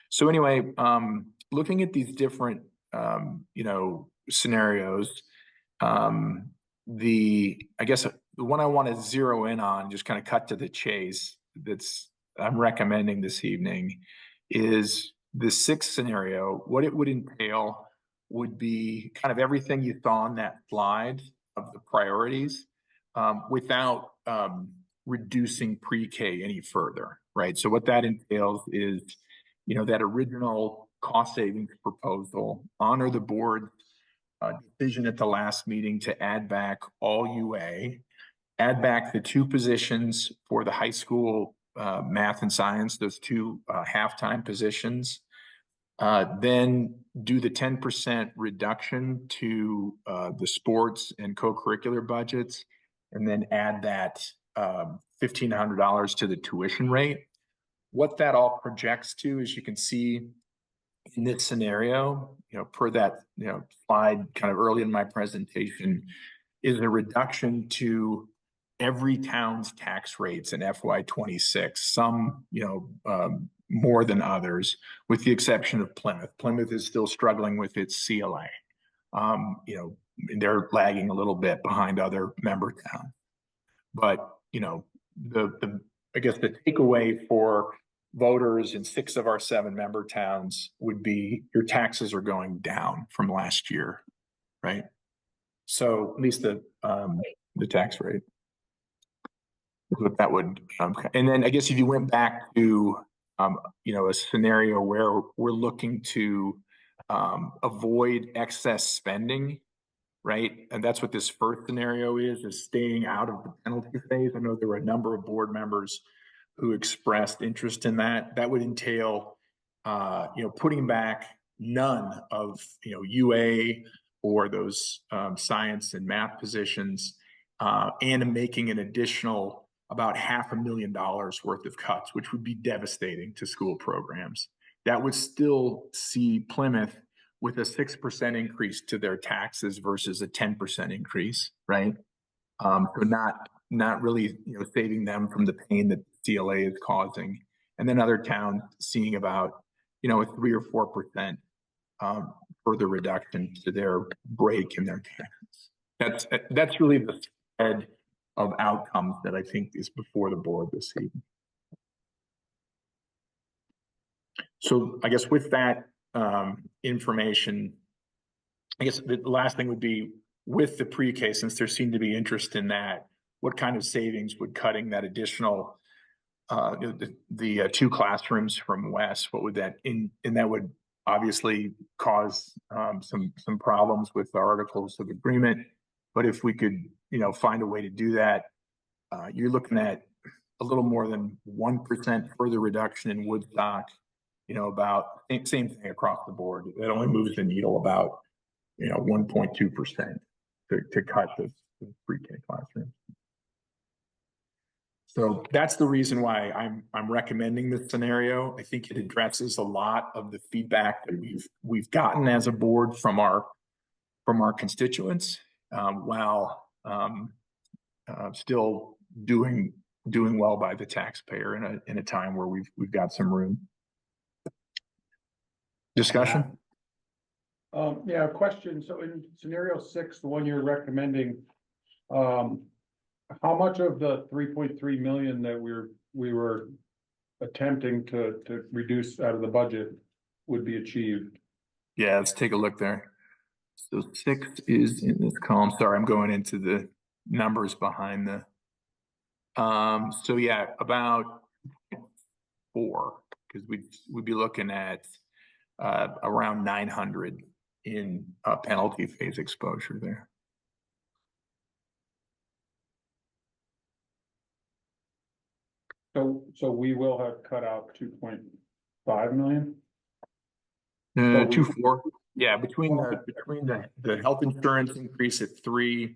So anyway, looking at these different, scenarios, I guess the one I want to zero in on, just kind of cut to the chase, I'm recommending this evening, is the 6th scenario. What it would entail would be kind of everything you saw on that slide of the priorities, without reducing pre-K any further, right? So what that entails is, that original cost savings proposal, honor the board decision at the last meeting to add back all UA, add back the 2 positions for the high school math and science, those 2 half-time positions. Then do the 10% reduction to the sports and co-curricular budgets, and then add that $1,500 to the tuition rate. What that all projects to, as you can see in this scenario, per that, slide kind of early in my presentation, is a reduction to every town's tax rates in FY26. Some, more than others, with the exception of Plymouth. Plymouth is still struggling with its CLA. They're lagging a little bit behind other member towns. But, I guess the takeaway for voters in 6 of our 7 member towns would be your taxes are going down from last year, right? So at least the tax rate. What that would, and then I guess if you went back to, a scenario where we're looking to avoid excess spending, right? And that's what this first scenario is staying out of the penalty phase. I know there were a number of board members who expressed interest in that. That would entail, putting back none of, UA or those science and math positions, and making an additional about $500,000 worth of cuts, which would be devastating to school programs. That would still see Plymouth with a 6% increase to their taxes versus a 10% increase, right? So not really, saving them from the pain that CLA is causing. And then other towns seeing about, a 3 or 4% further reduction to their break in their taxes. That's really the spread of outcomes that I think is before the board this evening. So I guess with that information, I guess the last thing would be with the pre-K, since there seemed to be interest in that, what kind of savings would cutting that additional, the 2 classrooms from West, what would that, and that would obviously cause some problems with the articles of agreement. But if we could, find a way to do that, you're looking at a little more than 1% further reduction in Woodstock, about same thing across the board. That only moves the needle about, 1.2% to cut the pre-K classrooms. So that's the reason why I'm recommending this scenario. I think it addresses a lot of the feedback that we've gotten as a board from our constituents, while still doing well by the taxpayer in a time where we've got some room. Discussion? Yeah, question. So in scenario 6, the one you're recommending, how much of the 3.3 million that we were attempting to reduce out of the budget would be achieved? Yeah, let's take a look there. So 6 is in this column. Sorry, I'm going into the numbers behind the. So yeah, about 4, because we'd be looking at around 900 in penalty phase exposure there. So we will have cut out 2.5 million? 2.4. Yeah, between the health insurance increase at 3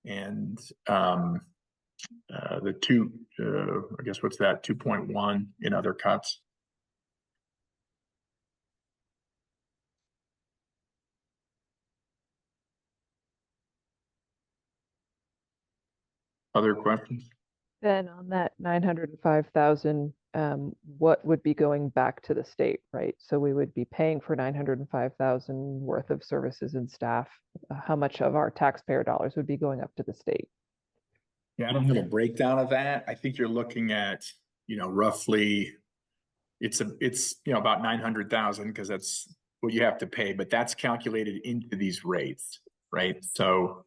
and the 2, I guess what's that, 2.1 in other cuts. Other questions? Then on that 905,000, what would be going back to the state, right? So we would be paying for 905,000 worth of services and staff. How much of our taxpayer dollars would be going up to the state? Yeah, I don't have a breakdown of that. I think you're looking at, roughly, it's about 900,000, because that's what you have to pay, but that's calculated into these rates, right? So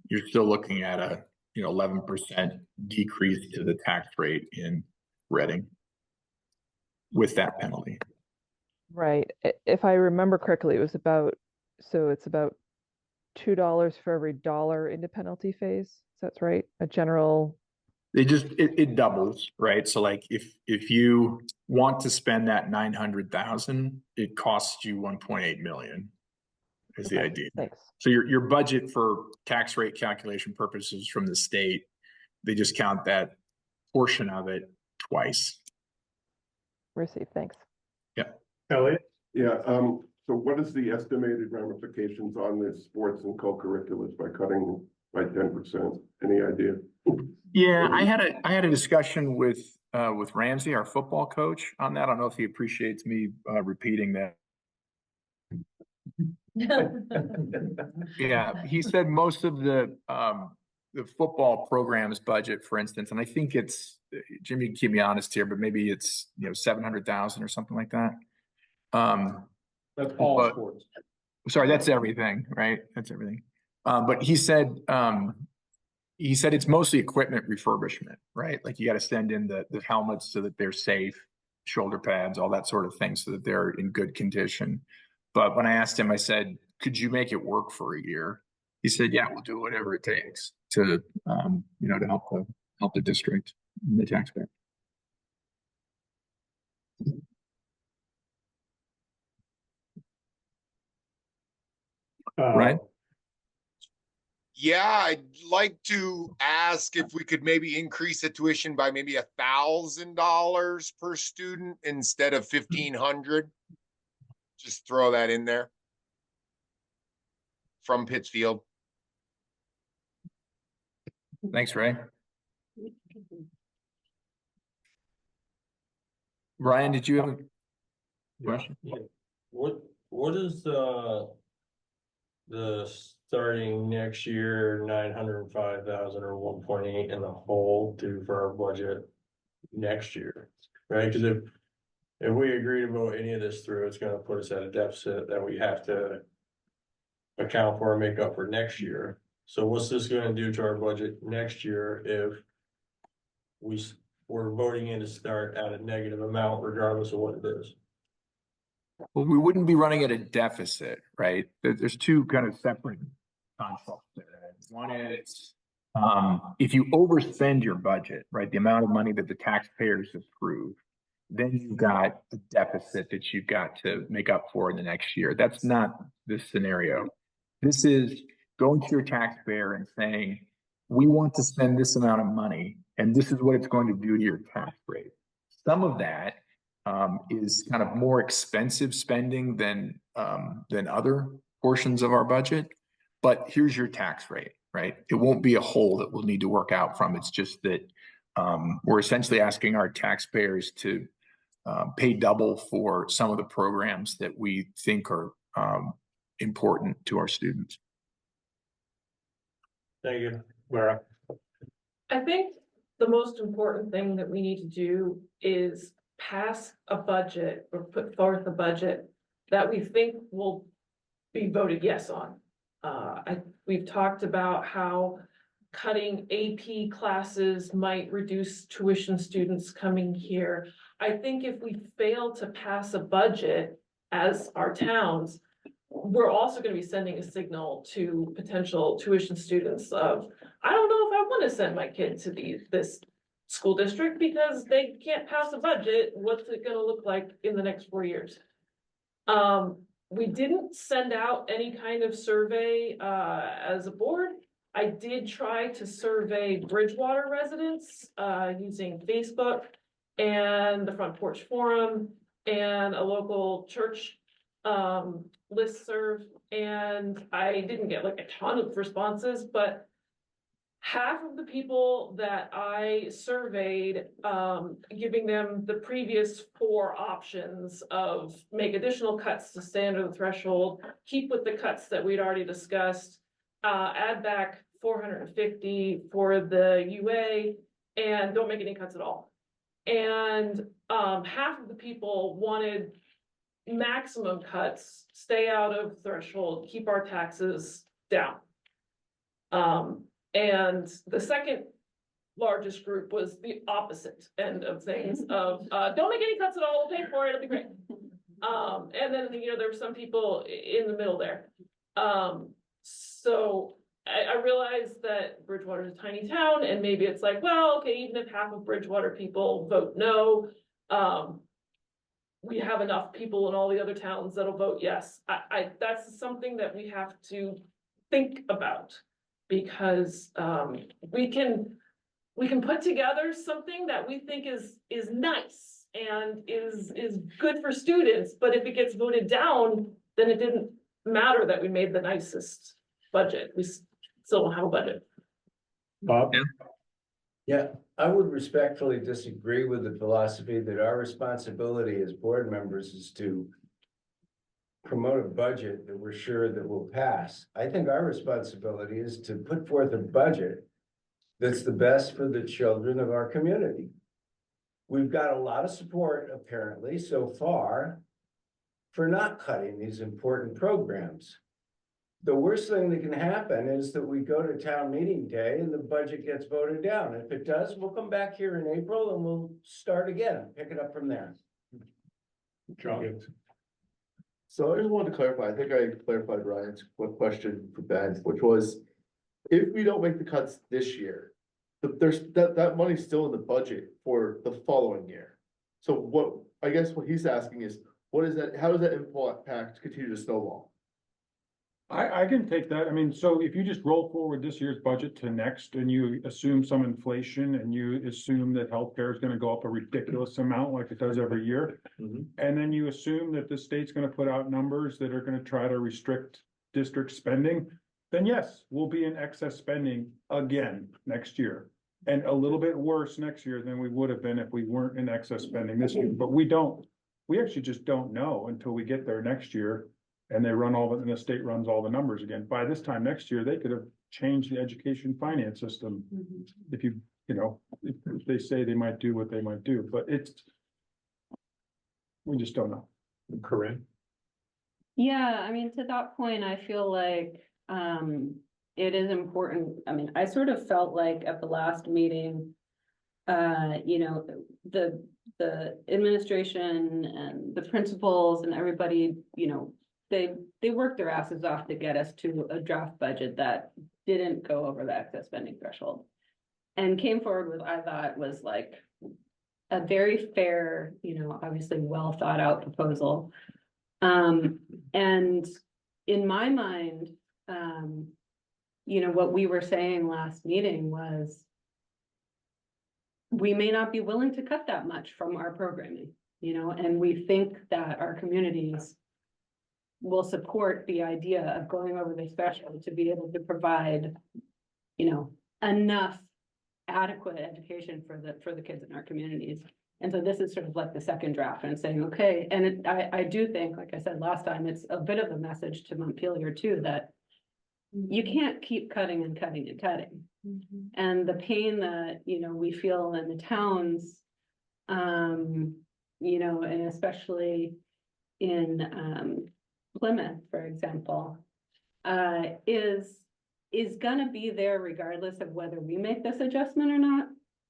you're still looking at a 11% decrease to the tax rate in Reading with that penalty. Right. If I remember correctly, it's about $2 for every dollar into penalty phase. Is That's right, a general, It doubles, right? So like if you want to spend that 900,000, it costs you 1.8 million is the okay, idea. thanks. So your budget for tax rate calculation purposes from the state, they just count that portion of it twice. Received, thanks. Yeah. Elliot? Yeah, so what is the estimated ramifications on the sports and co-curriculars by cutting by 10%? Any idea? Yeah, I had a discussion with Ramsey, our football coach, on that. I don't know if he appreciates me repeating that. Yeah, he said most of the football program's budget, for instance, and I think it's Jimmy, can keep me honest here, but maybe it's 700,000 or something like that. That's all but- sports. Sorry, that's everything, right? That's everything. But he said it's mostly equipment refurbishment, right? Like you got to send in the helmets so that they're safe, shoulder pads, all that sort of thing, so that they're in good condition. But when I asked him, I said, could you make it work for a year? He said, yeah, we'll do whatever it takes to, to help the district and the taxpayer. Right. Yeah, I'd like to ask if we could maybe increase the tuition by maybe $1,000 per student instead of 1,500. Just throw that in there. From Pittsfield. Thanks, Ray. Ryan, did you have a question? Yeah. What is the starting next year 905,000 or 1.8 in the hole do for our budget next year, right? Because if we agree to vote any of this through, it's going to put us at a deficit that we have to account for and make up for next year. So what's this going to do to our budget next year if we're voting in to start at a negative amount regardless of what it is? Well, we wouldn't be running at a deficit, right? There's two kind of separate concepts there. One is if you overspend your budget, right, the amount of money that the taxpayers approve, then you've got a deficit that you've got to make up for in the next year. That's not this scenario. This is going to your taxpayer and saying, we want to spend this amount of money, and this is what it's going to do to your tax rate. Some of that is kind of more expensive spending than other portions of our budget. But here's your tax rate, right? It won't be a hole that we'll need to work out from. It's just that we're essentially asking our taxpayers to pay double for some of the programs that we think are important to our students. Thank you, Laura. I think the most important thing that we need to do is pass a budget or put forth a budget that we think will be voted yes on. We've talked about how cutting AP classes might reduce tuition students coming here. I think if we fail to pass a budget as our towns, we're also going to be sending a signal to potential tuition students of, I don't know if I want to send my kid to this school district because they can't pass a budget. What's it going to look like in the next 4 years? We didn't send out any kind of survey as a board. I did try to survey Bridgewater residents using Facebook and the Front Porch Forum and a local church listserv, and I didn't get like a ton of responses, but half of the people that I surveyed, giving them the previous 4 options of make additional cuts to stay under the threshold, keep with the cuts that we'd already discussed, add back 450 for the UA, and don't make any cuts at all. And half of the people wanted maximum cuts, stay out of threshold, keep our taxes down. And the second largest group was the opposite end of things of, don't make any cuts at all, we'll pay for it, it'll be great. And then, there were some people in the middle there. So I realize that Bridgewater is a tiny town and maybe it's like, well, okay, even if half of Bridgewater people vote no, we have enough people in all the other towns that'll vote yes. That's something that we have to think about. Because, we can put together something that we think is nice and is good for students, but if it gets voted down, then it didn't matter that we made the nicest budget. We still don't have a budget. Bob? Yeah, I would respectfully disagree with the philosophy that our responsibility as board members is to promote a budget that we're sure that will pass. I think our responsibility is to put forth a budget that's the best for the children of our community. We've got a lot of support apparently so far for not cutting these important programs. The worst thing that can happen is that we go to town meeting day and the budget gets voted down. If it does, we'll come back here in April and we'll start again, pick it up from there. John? So I just wanted to clarify, I think I clarified Ryan's question for Ben, which was, if we don't make the cuts this year, there's, that money's still in the budget for the following year. So what, I guess what he's asking is, what is that, how does that impact continue to snowball? I can take that. I mean, so if you just roll forward this year's budget to next and you assume some inflation and you assume that healthcare is gonna go up a ridiculous amount like it does every year. And then you assume that the state's gonna put out numbers that are gonna try to restrict district spending, then yes, we'll be in excess spending again next year. And a little bit worse next year than we would have been if we weren't in excess spending this year, but we actually just don't know until we get there next year. And they run and the state runs all the numbers again. By this time next year, they could have changed the education finance system. If if they say they might do what they might do, but we just don't know. Corinne? Yeah, I mean, to that point, I feel like, it is important. I mean, I sort of felt like at the last meeting, the administration and the principals and everybody, they worked their asses off to get us to a draft budget that didn't go over the excess spending threshold. And came forward with, I thought was like a very fair, obviously well thought out proposal. And in my mind, what we were saying last meeting was, we may not be willing to cut that much from our programming, and we think that our communities will support the idea of going over the threshold to be able to provide, enough adequate education for the kids in our communities. And so this is sort of like the second draft and saying, okay, and I do think, like I said last time, it's a bit of a message to Montpelier too, that you can't keep cutting and cutting and cutting. And the pain that, we feel in the towns, and especially in, Plymouth, for example, is gonna be there regardless of whether we make this adjustment or not.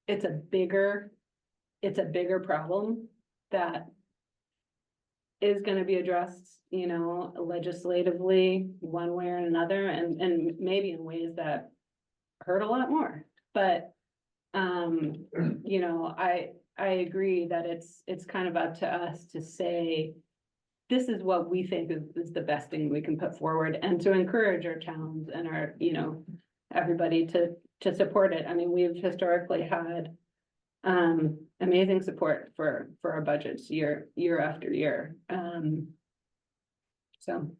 It's a bigger problem that is gonna be addressed, legislatively one way or another, and maybe in ways that hurt a lot more. But, I agree that it's kind of up to us to say, this is what we think is the best thing we can put forward, and to encourage our towns and our, everybody to support it. I mean, we've historically had amazing support for our budgets year after year. So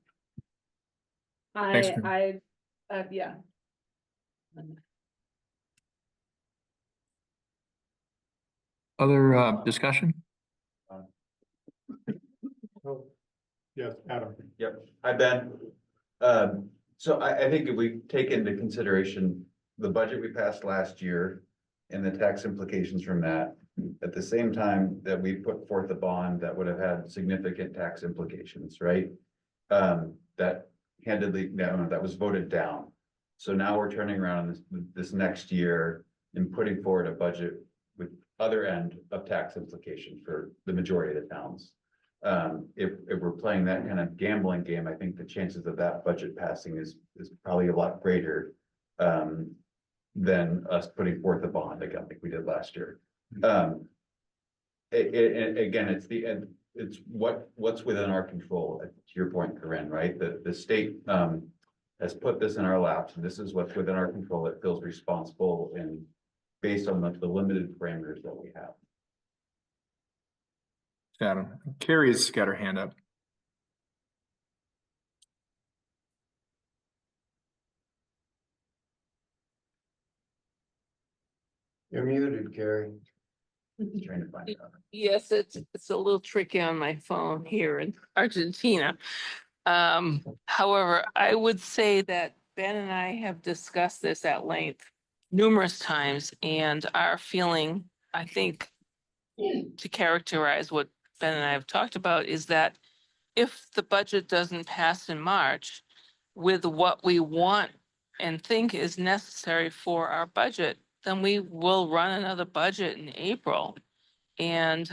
yeah. Other discussion? Yes, Adam. Yep, hi Ben. So I think if we take into consideration the budget we passed last year and the tax implications from that, at the same time that we put forth a bond that would have had significant tax implications, right? That handedly, that was voted down. So now we're turning around this next year and putting forward a budget with other end of tax implication for the majority of the towns. If we're playing that kind of gambling game, I think the chances of that budget passing is probably a lot greater than us putting forth a bond again, like we did last year. Again, it's what's within our control, to your point, Corinne, right? The state, has put this in our laps, and this is what's within our control. It feels responsible and based on the limited parameters that we have. Adam, Carrie's got her hand up. You're muted, Carrie. Trying to find out. Yes, it's a little tricky on my phone here in Argentina. However, I would say that Ben and I have discussed this at length numerous times, and our feeling, I think, to characterize what Ben and I have talked about is that if the budget doesn't pass in March with what we want and think is necessary for our budget, then we will run another budget in April. And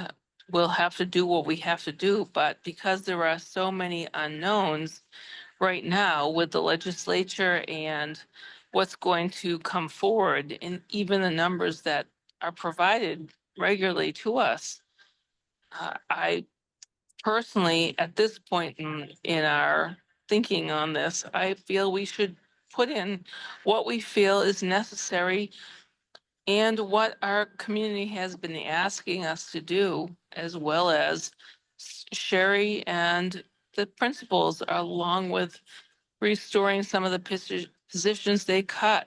we'll have to do what we have to do. But because there are so many unknowns right now with the legislature and what's going to come forward, and even the numbers that are provided regularly to us, I personally, at this point in our thinking on this, I feel we should put in what we feel is necessary and what our community has been asking us to do, as well as Sherry and the principals, along with restoring some of the positions they cut.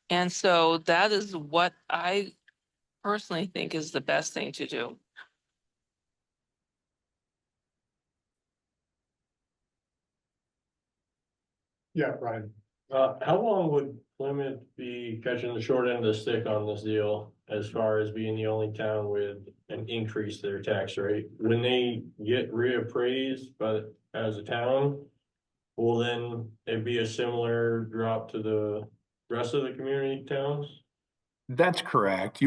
And so that is what I personally think is the best thing to do. Yeah, Brian. How long would Plymouth be catching the short end of the stick on this deal as far as being the only town with an increase to their tax rate? When they get reappraised as a town, will then it be a similar drop to the rest of the community towns? That's correct.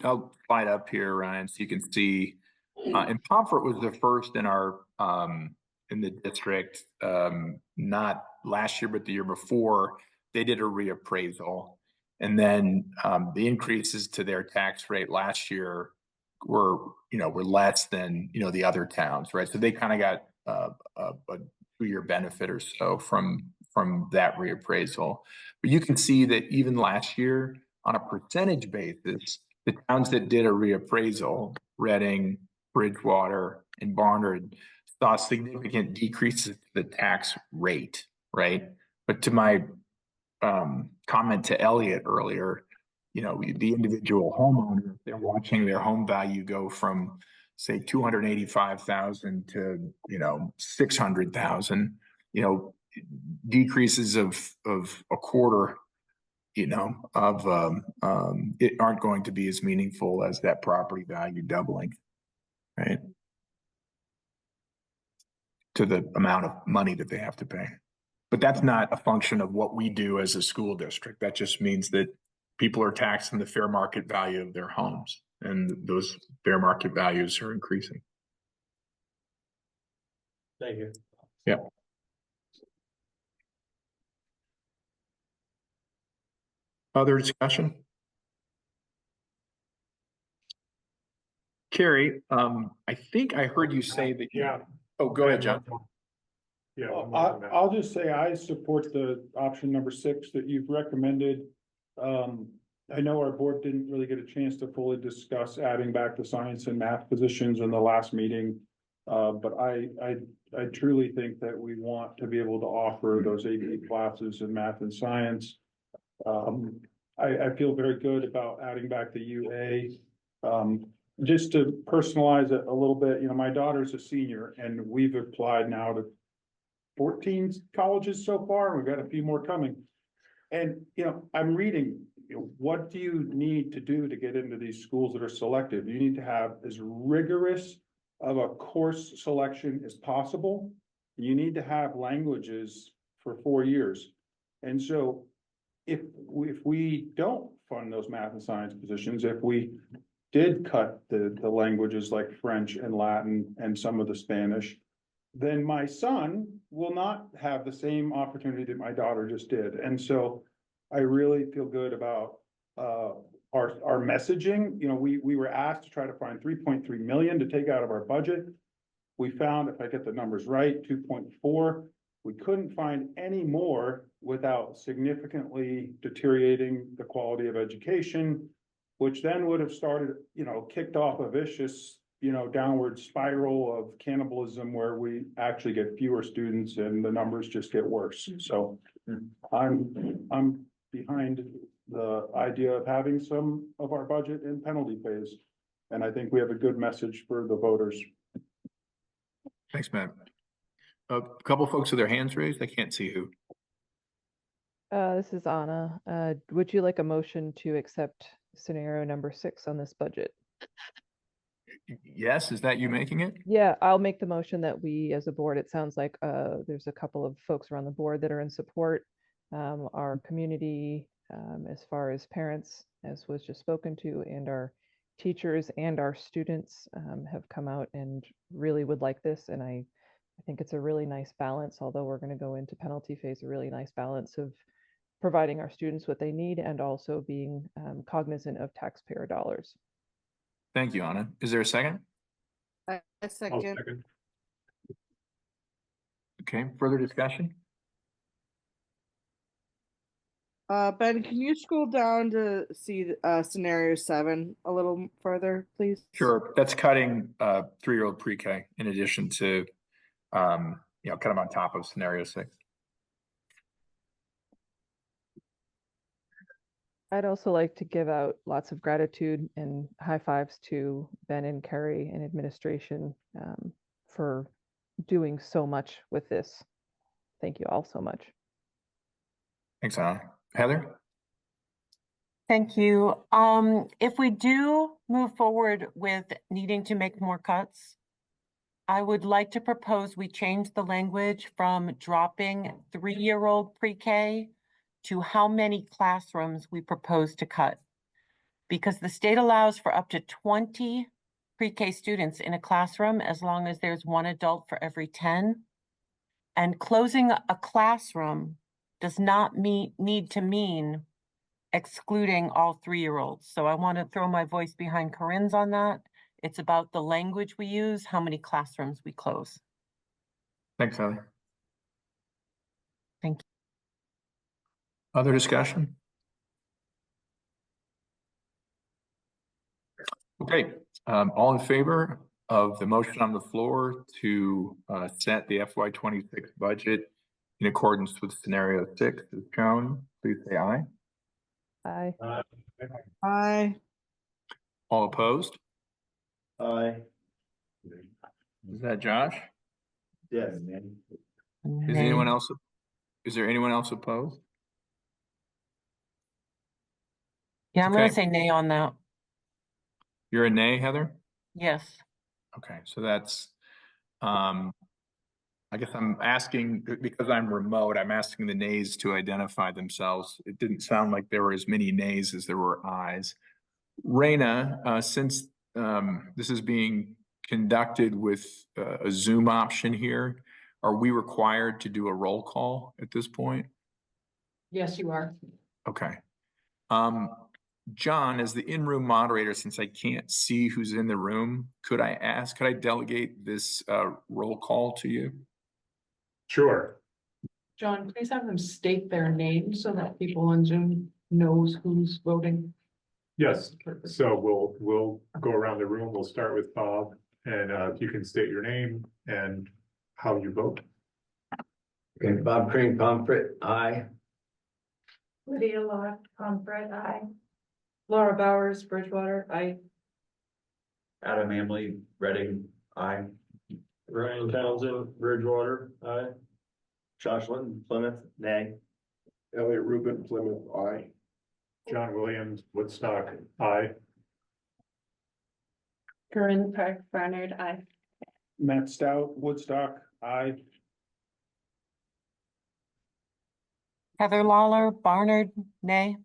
I'll slide up here, Ryan, so you can see. And Pomfret was the first in our in the district, not last year, but the year before. They did a reappraisal, and then the increases to their tax rate last year were less than the other towns, right? So they kind of got a 2-year benefit or so from that reappraisal. But you can see that even last year, on a percentage basis, the towns that did a reappraisal, Reading, Bridgewater, and Barnard, saw significant decreases to the tax rate, right? But to my comment to Elliot earlier, the individual homeowner, they're watching their home value go from, say, 285,000 to 600,000. Decreases of a quarter, it aren't going to be as meaningful as that property value doubling, right? To the amount of money that they have to pay. But that's not a function of what we do as a school district. That just means that people are taxing the fair market value of their homes, and those fair market values are increasing. Thank you. Yeah. Other discussion? Carrie, I think I heard you say that. Yeah. Oh, go ahead, John. Yeah. I'll just say I support the option number 6 that you've recommended. I know our board didn't really get a chance to fully discuss adding back the science and math positions in the last meeting. But I truly think that we want to be able to offer those AP classes in math and science. I feel very good about adding back the UA. Just to personalize it a little bit, my daughter's a senior and we've applied now to 14 colleges so far. We've got a few more coming. And, I'm reading, what do you need to do to get into these schools that are selective? You need to have as rigorous of a course selection as possible. You need to have languages for 4 years. And so if we don't fund those math and science positions, if we did cut the languages like French and Latin and some of the Spanish, then my son will not have the same opportunity that my daughter just did. And so I really feel good about, our messaging. You know, we were asked to try to find 3.3 million to take out of our budget. We found, if I get the numbers right, 2.4. We couldn't find any more without significantly deteriorating the quality of education, which then would have started, you know, kicked off a vicious, you know, downward spiral of cannibalism where we actually get fewer students and the numbers just get worse. So I'm behind the idea of having some of our budget in penalty phase. And I think we have a good message for the voters. Thanks, Matt. A couple folks with their hands raised. I can't see who. This is Anna. Would you like a motion to accept scenario number 6 on this budget? Yes, is that you making it? Yeah, I'll make the motion that we, as a board, it sounds like there's a couple of folks around the board that are in support. Our community, as far as parents, as was just spoken to, and our teachers and our students have come out and really would like this. And I think it's a really nice balance, although we're going to go into penalty phase, a really nice balance of providing our students what they need and also being cognizant of taxpayer dollars. Thank you, Anna. Is there a second? A second. Okay, further discussion? Ben, can you scroll down to see scenario 7 a little further, please? Sure. That's cutting 3-year-old pre-K in addition to, you know, kind of on top of scenario 6. I'd also like to give out lots of gratitude and high fives to Ben and Carrie and administration for doing so much with this. Thank you all so much. Thanks, Anna. Heather? Thank you. If we do move forward with needing to make more cuts, I would like to propose we change the language from dropping 3-year-old pre-K to how many classrooms we propose to cut. Because the state allows for up to 20 pre-K students in a classroom as long as there's 1 adult for every 10. And closing a classroom does not need to mean excluding all 3-year-olds. So I want to throw my voice behind Corinne's on that. It's about the language we use, how many classrooms we close. Thanks, Heather. Thank you. Other discussion? Okay, all in favor of the motion on the floor to set the FY26 budget in accordance with scenario 6 as shown, please say aye. Aye. Aye. All opposed? Aye. Is that Josh? Yes. Is anyone else? Is there anyone else opposed? Yeah, I'm going Okay. to say nay on that. You're a nay, Heather? Yes. Okay, so that's, I guess I'm asking, because I'm remote, I'm asking the nays to identify themselves. It didn't sound like there were as many nays as there were ayes. Raina, since this is being conducted with a Zoom option here, are we required to do a roll call at this point? Yes, you are. Okay. John, as the in-room moderator, since I can't see who's in the room, could I delegate this roll call to you? Sure. John, please have them state their name so that people on Zoom knows who's voting. Yes, so we'll go around the room. We'll start with Bob, and if you can state your name and how you vote. Okay, Bob Crane, Pomfret, aye. Lydia Locke, Pomfret, aye. Laura Bowers, Bridgewater, aye. Adam Hamley, Reading, aye. Ryan Townsend, Bridgewater, aye. Josh Linton, Plymouth, nay. Elliot Rubin, Plymouth, aye. John Williams, Woodstock, aye. Corinne Park Barnard, aye. Matt Stout, Woodstock, aye. Heather Lawler, Barnard, nay.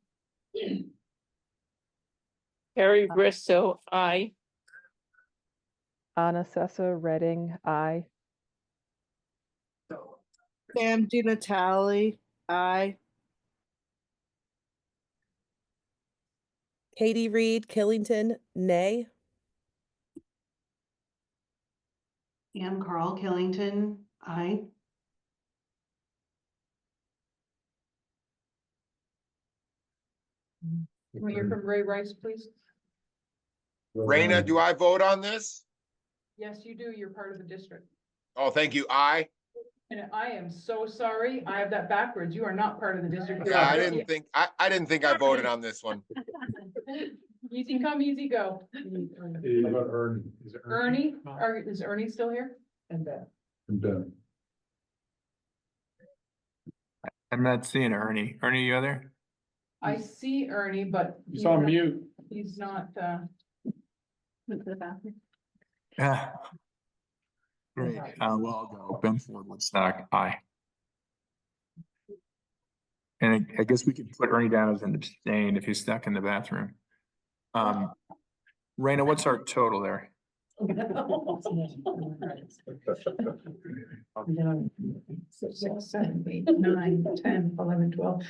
Carrie Bristow, aye. Anna Sessa, Reading, aye. Sam DiNatale, aye. Katie Reed Killington, nay. Ann Carl Killington, aye. Can we hear from Ray Rice, please? Raina, do I vote on this? Yes, you do. You're part of the district. Oh, thank you. Aye. And I am so sorry. I have that backwards. You are not part of the district. Yeah, I didn't think I voted on this one. Easy come, easy go. How about Ernie? Is it Ernie, is Ernie still here? And Ben. And Ben. I'm not seeing Ernie. Ernie, you there? I see Ernie, but. He's on mute. He's not, went to the bathroom. Yeah. Great. Well, I'll go. Ben Ford, Woodstock, aye. And I guess we could put Ernie down as an abstain if he's stuck in the bathroom. Raina, what's our total there? 6, 7, 8, 9, 10, 11, 12,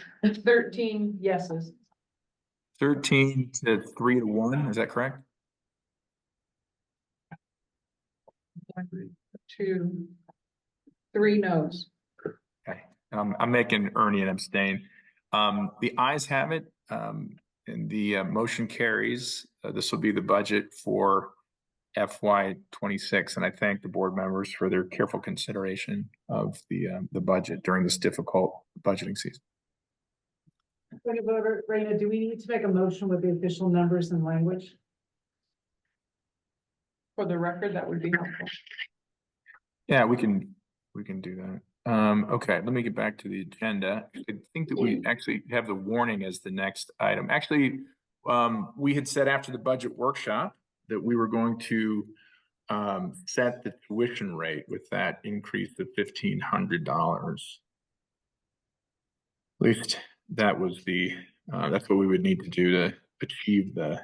13 yeses. 13 to 3 to 1, is that correct? 1, 2, 3 no's. Okay, I'm making Ernie an abstain. The ayes have it, and the motion carries. This will be the budget for FY26, and I thank the board members for their careful consideration of the budget during this difficult budgeting season. Raina, do we need to make a motion with the official numbers and language? For the record, that would be helpful. Yeah, we can do that. Okay, let me get back to the agenda. I think that we actually have the warning as the next item. Actually, we had said after the budget workshop that we were going to set the tuition rate with that increase of $1,500. At least that was that's what we would need to do to achieve the.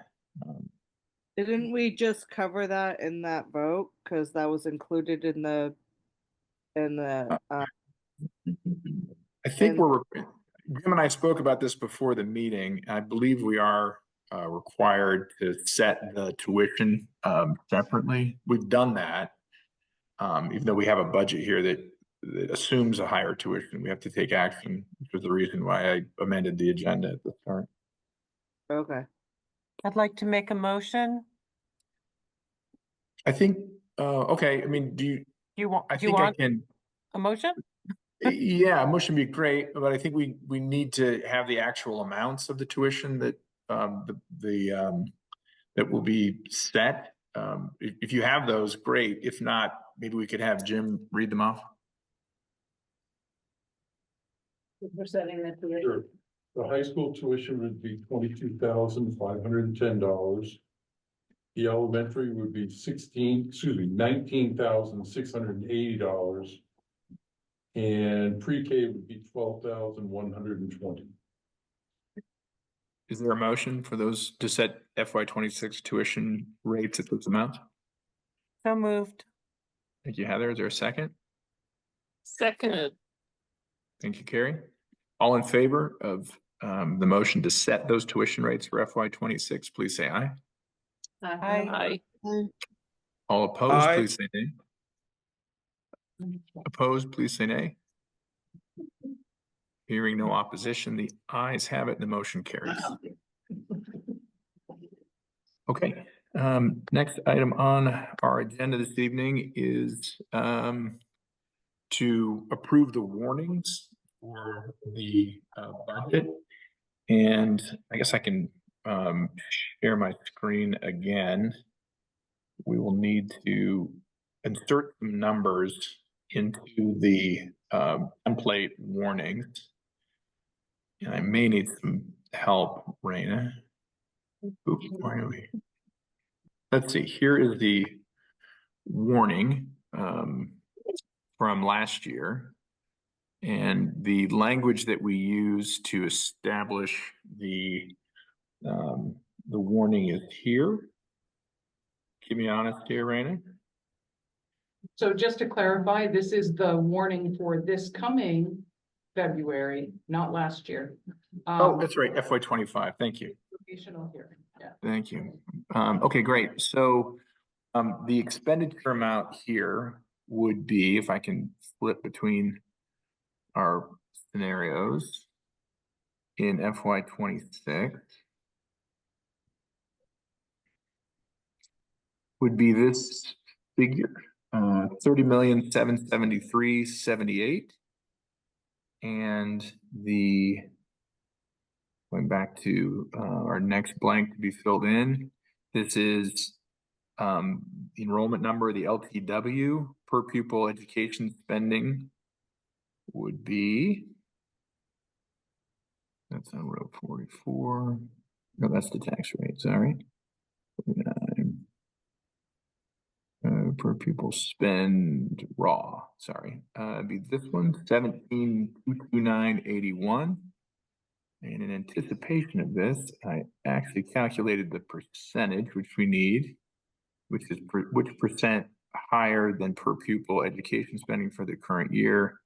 Didn't we just cover that in that vote? Because that was included in the. I think Jim and I spoke about this before the meeting. I believe we are required to set the tuition separately. We've done that. Even though we have a budget here that assumes a higher tuition, we have to take action, which was the reason why I amended the agenda at the start. Okay. I'd like to make a motion. I think, okay, I mean, do you want, I can. A motion? Yeah, a motion would be great, but I think we need to have the actual amounts of the tuition that that will be set. If you have those, great. If not, maybe we could have Jim read them off. We're setting that to Sure. The high school tuition would be $22,510. The elementary would be $19,680. And pre-K would be $12,120. Is there a motion for those to set FY26 tuition rates at those amounts? So moved. Thank you, Heather. Is there a second? Seconded. Thank you, Carrie. All in favor of the motion to set those tuition rates for FY26, please say aye. Aye. All opposed, Aye. please say nay. Opposed, please say nay. Hearing no opposition, the ayes have it and the motion carries. Okay, next item on our agenda this evening is to approve the warnings for the budget. And I guess I can share my screen again. We will need to insert some numbers into the template warnings. And I may need some help, Raina. Oops, why are we? Let's see, here is the warning from last year. And the language that we use to establish the warning is here. Keep me honest here, Raina. So just to clarify, this is the warning for this coming February, not last year. Oh, that's right, FY25, thank you. Informational hearing. Thank you. Okay, great. So the expenditure amount here would be, if I can flip between our scenarios in FY 26, would be this figure, 30,773,78. And going back to our next blank to be filled in, this is the enrollment number, the LTW per pupil education spending would be, that's on row 44. No, that's the tax rate, sorry. Per pupil spend raw, sorry. Be this one, 17,229.81. And in anticipation of this, I actually calculated the percentage which we need, which percent higher than per pupil education spending for the current year.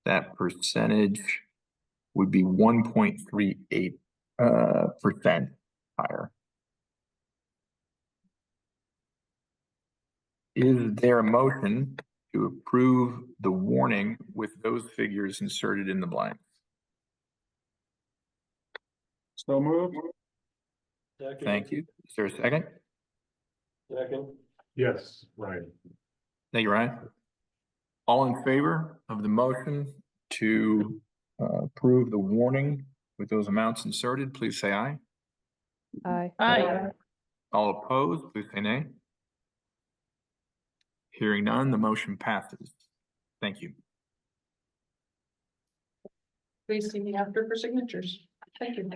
That percentage would be 1.38% higher. Is there a motion to approve the warning with those figures inserted in the blanks? So moved. Thank you. Is there a second? Second. Yes, right. Thank you, Ryan. All in favor of the motion to approve the warning with those amounts inserted, please say aye. Aye. Aye. All opposed, please say nay. Hearing none, the motion passes. Thank you. Please see me after for signatures. Thank you.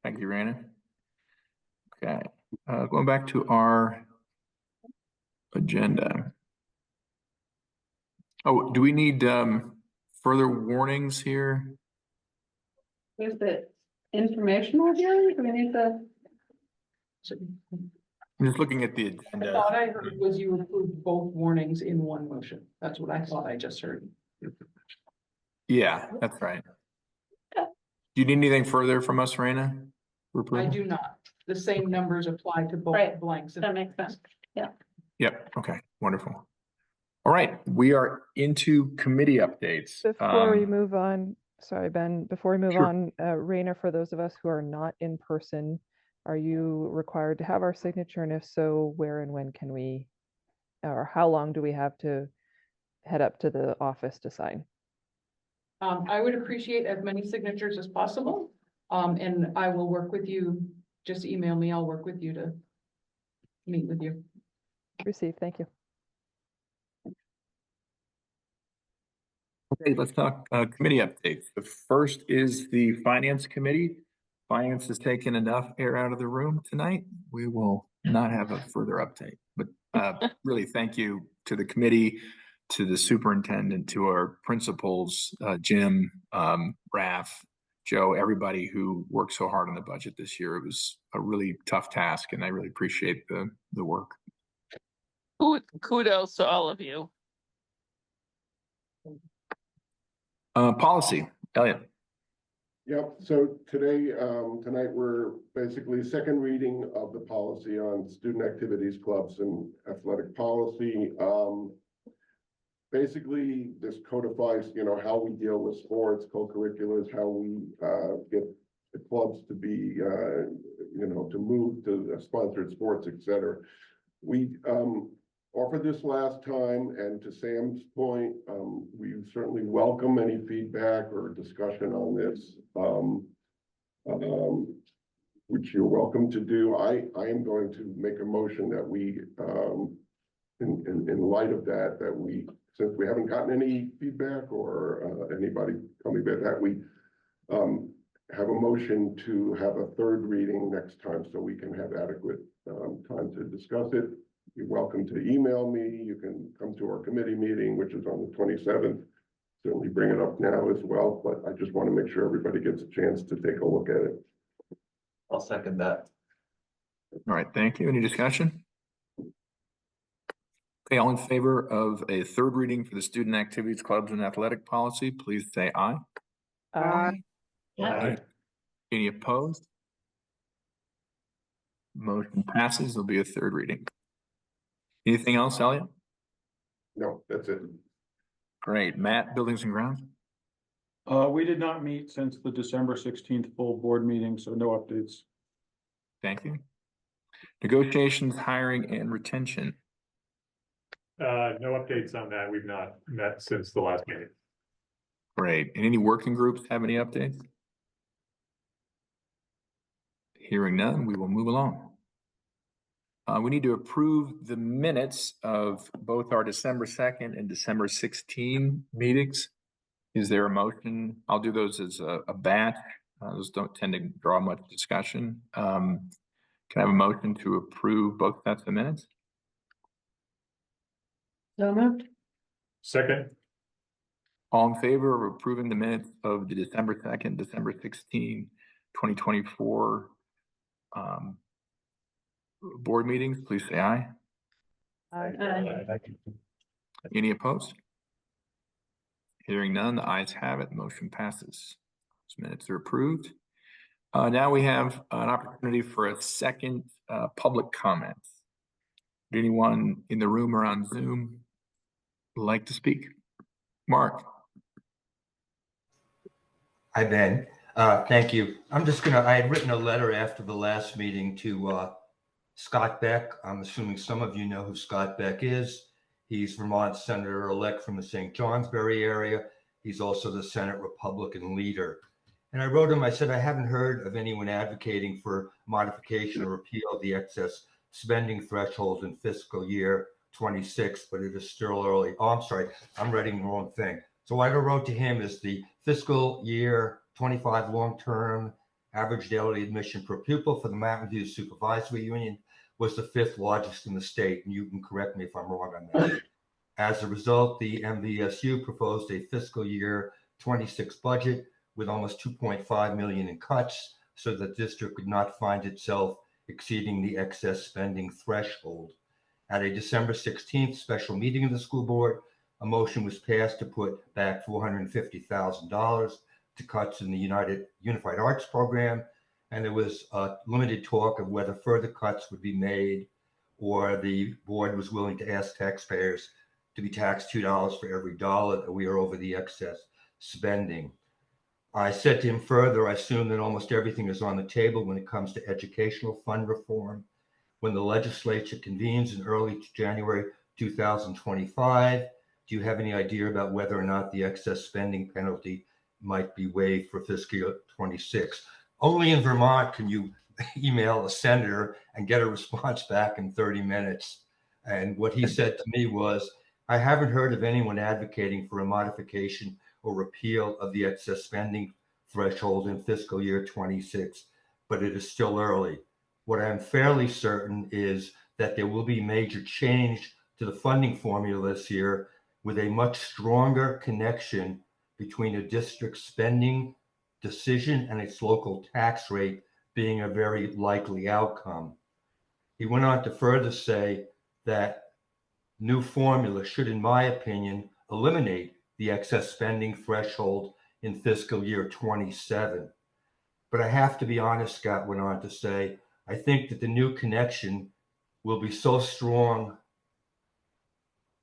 Thank you, Rana. Okay, going back to our agenda. Oh, do we need further warnings here? Is it informational here? Do we need the? I'm just looking at the I agenda. thought I heard was you approved both warnings in one motion. That's what I thought I just heard. Yeah, that's right. Do you need anything further from us, Raina? I do not. The same numbers apply to both Right. blanks. That makes sense. Yeah. Yep, okay, wonderful. All right, we are into committee updates. Before we move on, sorry, Ben, before we move Sure. on, Raina, for those of us who are not in person, are you required to have our signature? And if so, where and when can we, or how long do we have to head up to the office to sign? I would appreciate as many signatures as possible. And I will work with you. Just email me. I'll work with you to meet with you. Received, thank you. Okay, let's talk committee updates. The first is the Finance Committee. Finance has taken enough air out of the room tonight. We will not have a further update, but really thank you to the committee, to the superintendent, to our principals, Jim, Raph, Joe, everybody who worked so hard on the budget this year. It was a really tough task and I really appreciate the work. Kudos to all of you. Policy, Elliot. Yep, so today, tonight, we're basically second reading of the policy on student activities, clubs and athletic policy. Basically, this codifies, how we deal with sports, co-curriculars, how we get the clubs to be, to move to sponsored sports, et cetera. We offered this last time, and to Sam's point, we certainly welcome any feedback or discussion on this, which you're welcome to do. I am going to make a motion that we, in light of that we, since we haven't gotten any feedback or anybody coming back, that we have a motion to have a third reading next time so we can have adequate time to discuss it. You're welcome to email me. You can come to our committee meeting, which is on the 27th. Certainly bring it up now as well, but I just want to make sure everybody gets a chance to take a look at it. I'll second that. All right, thank you. Any discussion? Okay, all in favor of a third reading for the student activities, clubs and athletic policy, please say aye. Aye. Aye. Any opposed? Motion passes. There'll be a third reading. Anything else, Elliot? No, that's it. Great. Matt, Buildings and Grounds? We did not meet since the December 16th full board meeting, so no updates. Thank you. Negotiations, hiring, and retention. No updates on that. We've not met since the last meeting. Great. And any working groups have any updates? Hearing none, we will move along. We need to approve the minutes of both our December 2nd and December 16 meetings. Is there a motion? I'll do those as a batch. Those don't tend to draw much discussion. Can I have a motion to approve both sets of minutes? So moved. Second. All in favor of approving the minutes of the December 2nd, December 16, 2024 board meetings, please say aye. Aye. Any opposed? Hearing none, the ayes have it. Motion passes. Those minutes are approved. Now we have an opportunity for a second public comment. Would anyone in the room or on Zoom like to speak? Mark. Hi, Ben. Thank you. I had written a letter after the last meeting to Scott Beck. I'm assuming some of you know who Scott Beck is. He's Vermont Senator-elect from the St. Johnsbury area. He's also the Senate Republican leader. And I wrote him, I said, I haven't heard of anyone advocating for modification or repeal of the excess spending threshold in fiscal year 26, but it is still early. Oh, I'm sorry, I'm writing the wrong thing. So what I wrote to him is the fiscal year 25 long-term average daily admission per pupil for the Mountain View Supervisory Union was the 5th largest in the state, and you can correct me if I'm wrong on that. As a result, the MVSU proposed a fiscal year 26 budget with almost 2.5 million in cuts, so the district could not find itself exceeding the excess spending threshold. At a December 16th special meeting of the school board, a motion was passed to put back $450,000 to cuts in the Unified Arts program, and there was limited talk of whether further cuts would be made, or the board was willing to ask taxpayers to be taxed $2 for every dollar that we are over the excess spending. I said to him further, I assume that almost everything is on the table when it comes to educational fund reform. When the legislature convenes in early January 2025, do you have any idea about whether or not the excess spending penalty might be waived for fiscal year 26? Only in Vermont can you email a senator and get a response back in 30 minutes. And what he said to me was, I haven't heard of anyone advocating for a modification or repeal of the excess spending threshold in fiscal year 26, but it is still early. What I'm fairly certain is that there will be major change to the funding formula this year, with a much stronger connection between a district spending decision and its local tax rate being a very likely outcome. He went on to further say that new formula should, in my opinion, eliminate the excess spending threshold in fiscal year 27. But I have to be honest, Scott went on to say, I think that the new connection will be so strong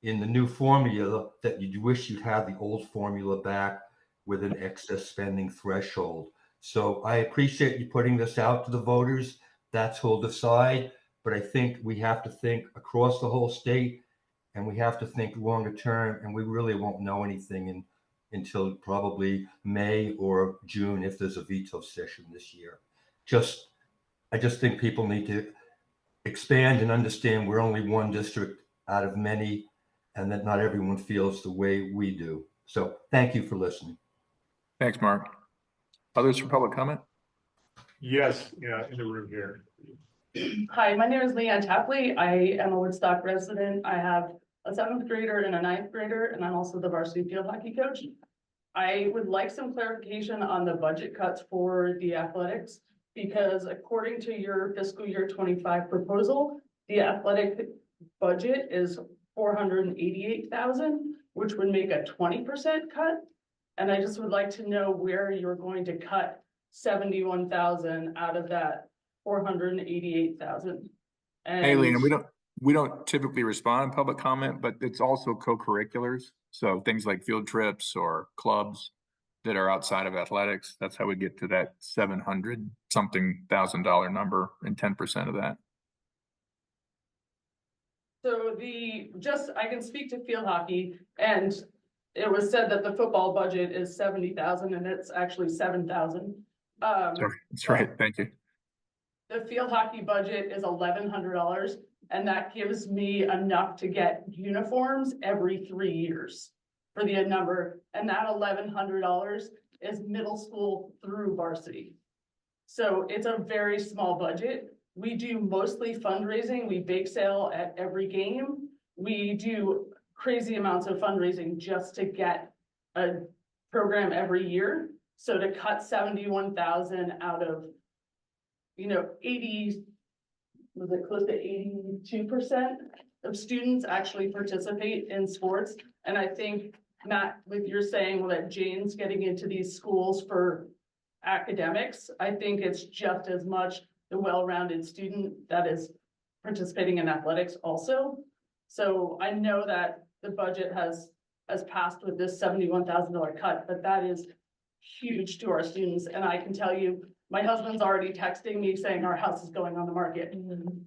in the new formula that you'd wish you'd have the old formula back with an excess spending threshold. So I appreciate you putting this out to the voters. That's who'll decide. But I think we have to think across the whole state, and we have to think longer term, and we really won't know anything until probably May or June if there's a veto session this year. I just think people need to expand and understand we're only one district out of many, and that not everyone feels the way we do. So thank you for listening. Thanks, Mark. Others for public comment? Yes, yeah, in the room here. Hi, my name is Leanne Tapley. I am a Woodstock resident. I have a 7th grader and a 9th grader, and I'm also the varsity field hockey coach. I would like some clarification on the budget cuts for the athletics, because according to your fiscal year 25 proposal, the athletic budget is $488,000, which would make a 20% cut. And I just would like to know where you're going to cut $71,000 out of that $488,000. Hey, Lena, And we don't typically respond in public comment, but it's also co-curriculars. So things like field trips or clubs that are outside of athletics. That's how we get to that 700 something $1,000 number and 10% of that. so I can speak to field hockey, and it was said that the football budget is 70,000 and it's actually 7,000. That's right. Thank you. The field hockey budget is $1,100, and that gives me enough to get uniforms every 3 years for the number, and that $1,100 is middle school through varsity. So it's a very small budget. We do mostly fundraising. We bake sale at every game. We do crazy amounts of fundraising just to get a program every year. So to cut 71,000 out of, 80, was it close to 82% of students actually participate in sports? And I think, Matt, with your saying that Jane's getting into these schools for academics, I think it's just as much the well-rounded student that is participating in athletics also. So I know that the budget has passed with this $71,000 cut, but that is huge to our students. And I can tell you, my husband's already texting me saying our house is going on the market.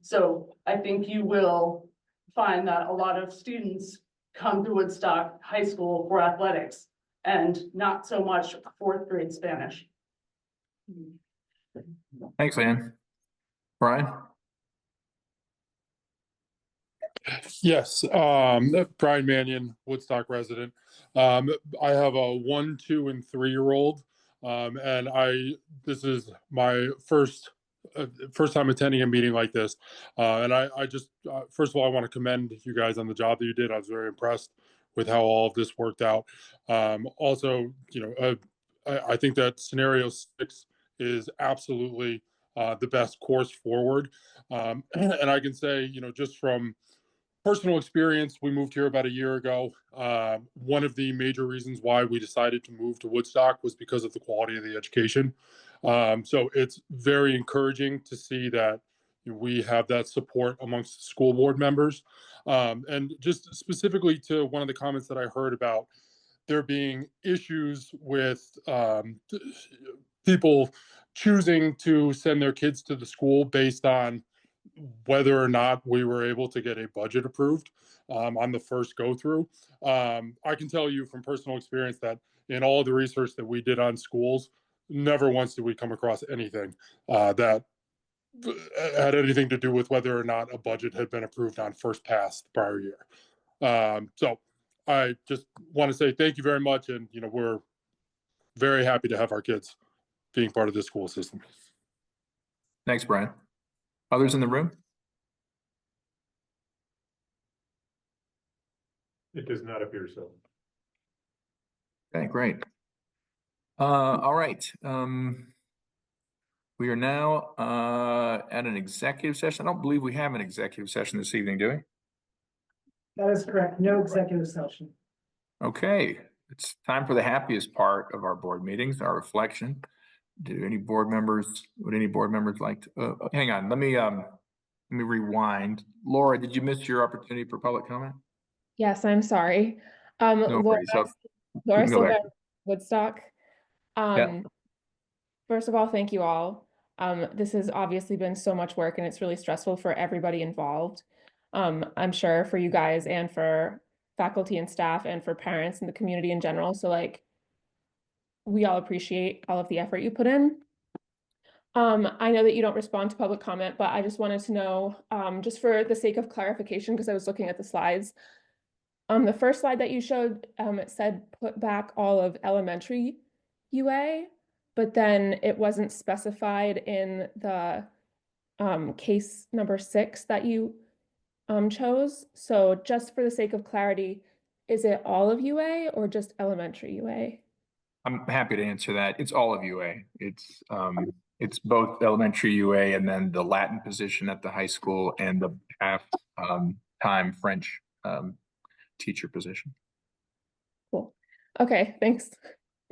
So I think you will find that a lot of students come to Woodstock High School for athletics and not so much 4th grade Spanish. Thanks, Ann. Brian? Yes, Brian Mannion, Woodstock resident. I have a 1, 2, and 3-year-old. And this is my first time attending a meeting like this. And I just, first of all, I want to commend you guys on the job that you did. I was very impressed with how all of this worked out. Also, I think that scenario 6 is absolutely the best course forward. And I can say, just from personal experience, we moved here about a year ago. One of the major reasons why we decided to move to Woodstock was because of the quality of the education. So it's very encouraging to see that we have that support amongst school board members. And just specifically to one of the comments that I heard about there being issues with people choosing to send their kids to the school based on whether or not we were able to get a budget approved on the first go through. I can tell you from personal experience that in all the research that we did on schools, never once did we come across anything that had anything to do with whether or not a budget had been approved on first pass the prior year. So I just want to say thank you very much. And, we're very happy to have our kids being part of this school system. Thanks, Brian. Others in the room? It does not appear so. Okay, great. All right. We are now at an executive session. I don't believe we have an executive session this evening, do we? That is correct. No executive session. Okay, it's time for the happiest part of our board meetings, our reflection. Would any board members like to, hang on, let me rewind. Laura, did you miss your opportunity for public comment? Yes, I'm sorry. No worries. Laura can go back. Silva, Woodstock. Yeah. First of all, thank you all. This has obviously been so much work and it's really stressful for everybody involved. I'm sure for you guys and for faculty and staff and for parents and the community in general. So we all appreciate all of the effort you put in. I know that you don't respond to public comment, but I just wanted to know, just for the sake of clarification, because I was looking at the slides. The first slide that you showed, it said put back all of elementary UA, but then it wasn't specified in the case number 6 that you chose. So just for the sake of clarity, is it all of UA or just elementary UA? I'm happy to answer that. It's all of UA. It's both elementary UA and then the Latin position at the high school and the half-time French teacher position. Cool. Okay, thanks.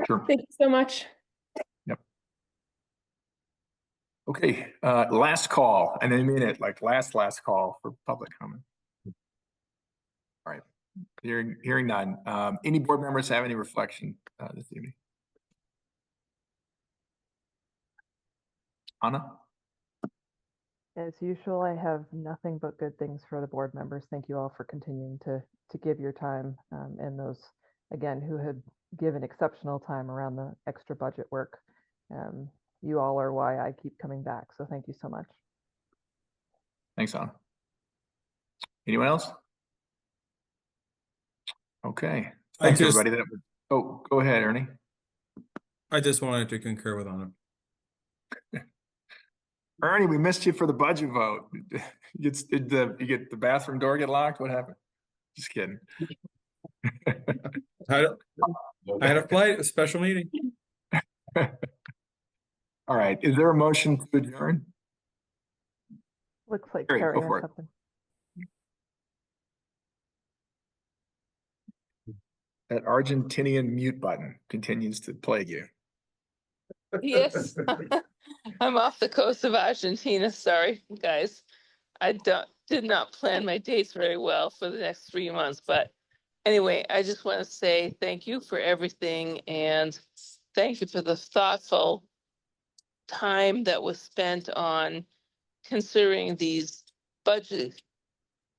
Sure. Thank you so much. Yep. Okay, last call, and I mean it, like last call for public comment. All right, hearing none. Any board members have any reflection this evening? Anna? As usual, I have nothing but good things for the board members. Thank you all for continuing to give your time, and those, again, who have given exceptional time around the extra budget work. You all are why I keep coming back, so thank you so much. Thanks, Anna. Anyone else? Okay, thanks everybody. Oh, go ahead, Ernie. I just wanted to concur with Anna. Ernie, we missed you for the budget vote. You get the bathroom door get locked? What happened? Just kidding. I had a flight, a special meeting. All right, is there a motion to adjourn? Looks like Carrie, Carrie go has for it. something. That Argentinian mute button continues to plague you. Yes, I'm off the coast of Argentina. Sorry, guys. I did not plan my dates very well for the next 3 months, but anyway, I just want to say thank you for everything and thank you for the thoughtful time that was spent on considering these budget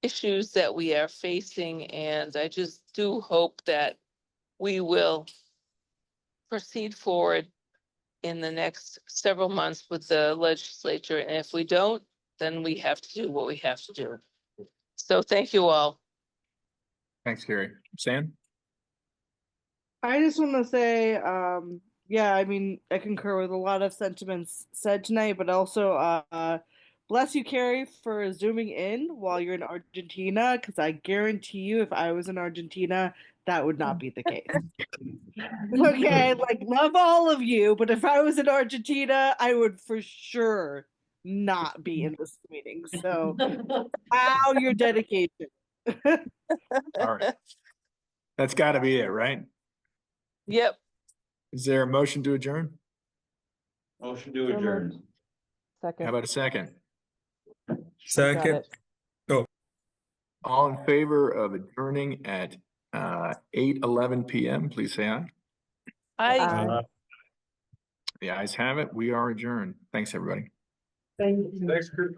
issues that we are facing. And I just do hope that we will proceed forward in the next several months with the legislature. And if we don't, then we have to do what we have to do. So thank you all. Thanks, Carrie. Sam? I just want to say, yeah, I mean, I concur with a lot of sentiments said tonight, but also, bless you, Carrie, for zooming in while you're in Argentina, because I guarantee you, if I was in Argentina, that would not be the case. Okay, like, love all of you, but if I was in Argentina, I would for sure not be in this meeting. So, wow, your dedication. All right. That's got to be it, right? Yep. Is there a motion to adjourn? Motion to adjourn. Second. How about a second? Second. Oh. All in favor of adjourning at 8:11 p.m., please say aye. Aye. The ayes have it. We are adjourned. Thanks, everybody. Thank you. Thanks, Chris.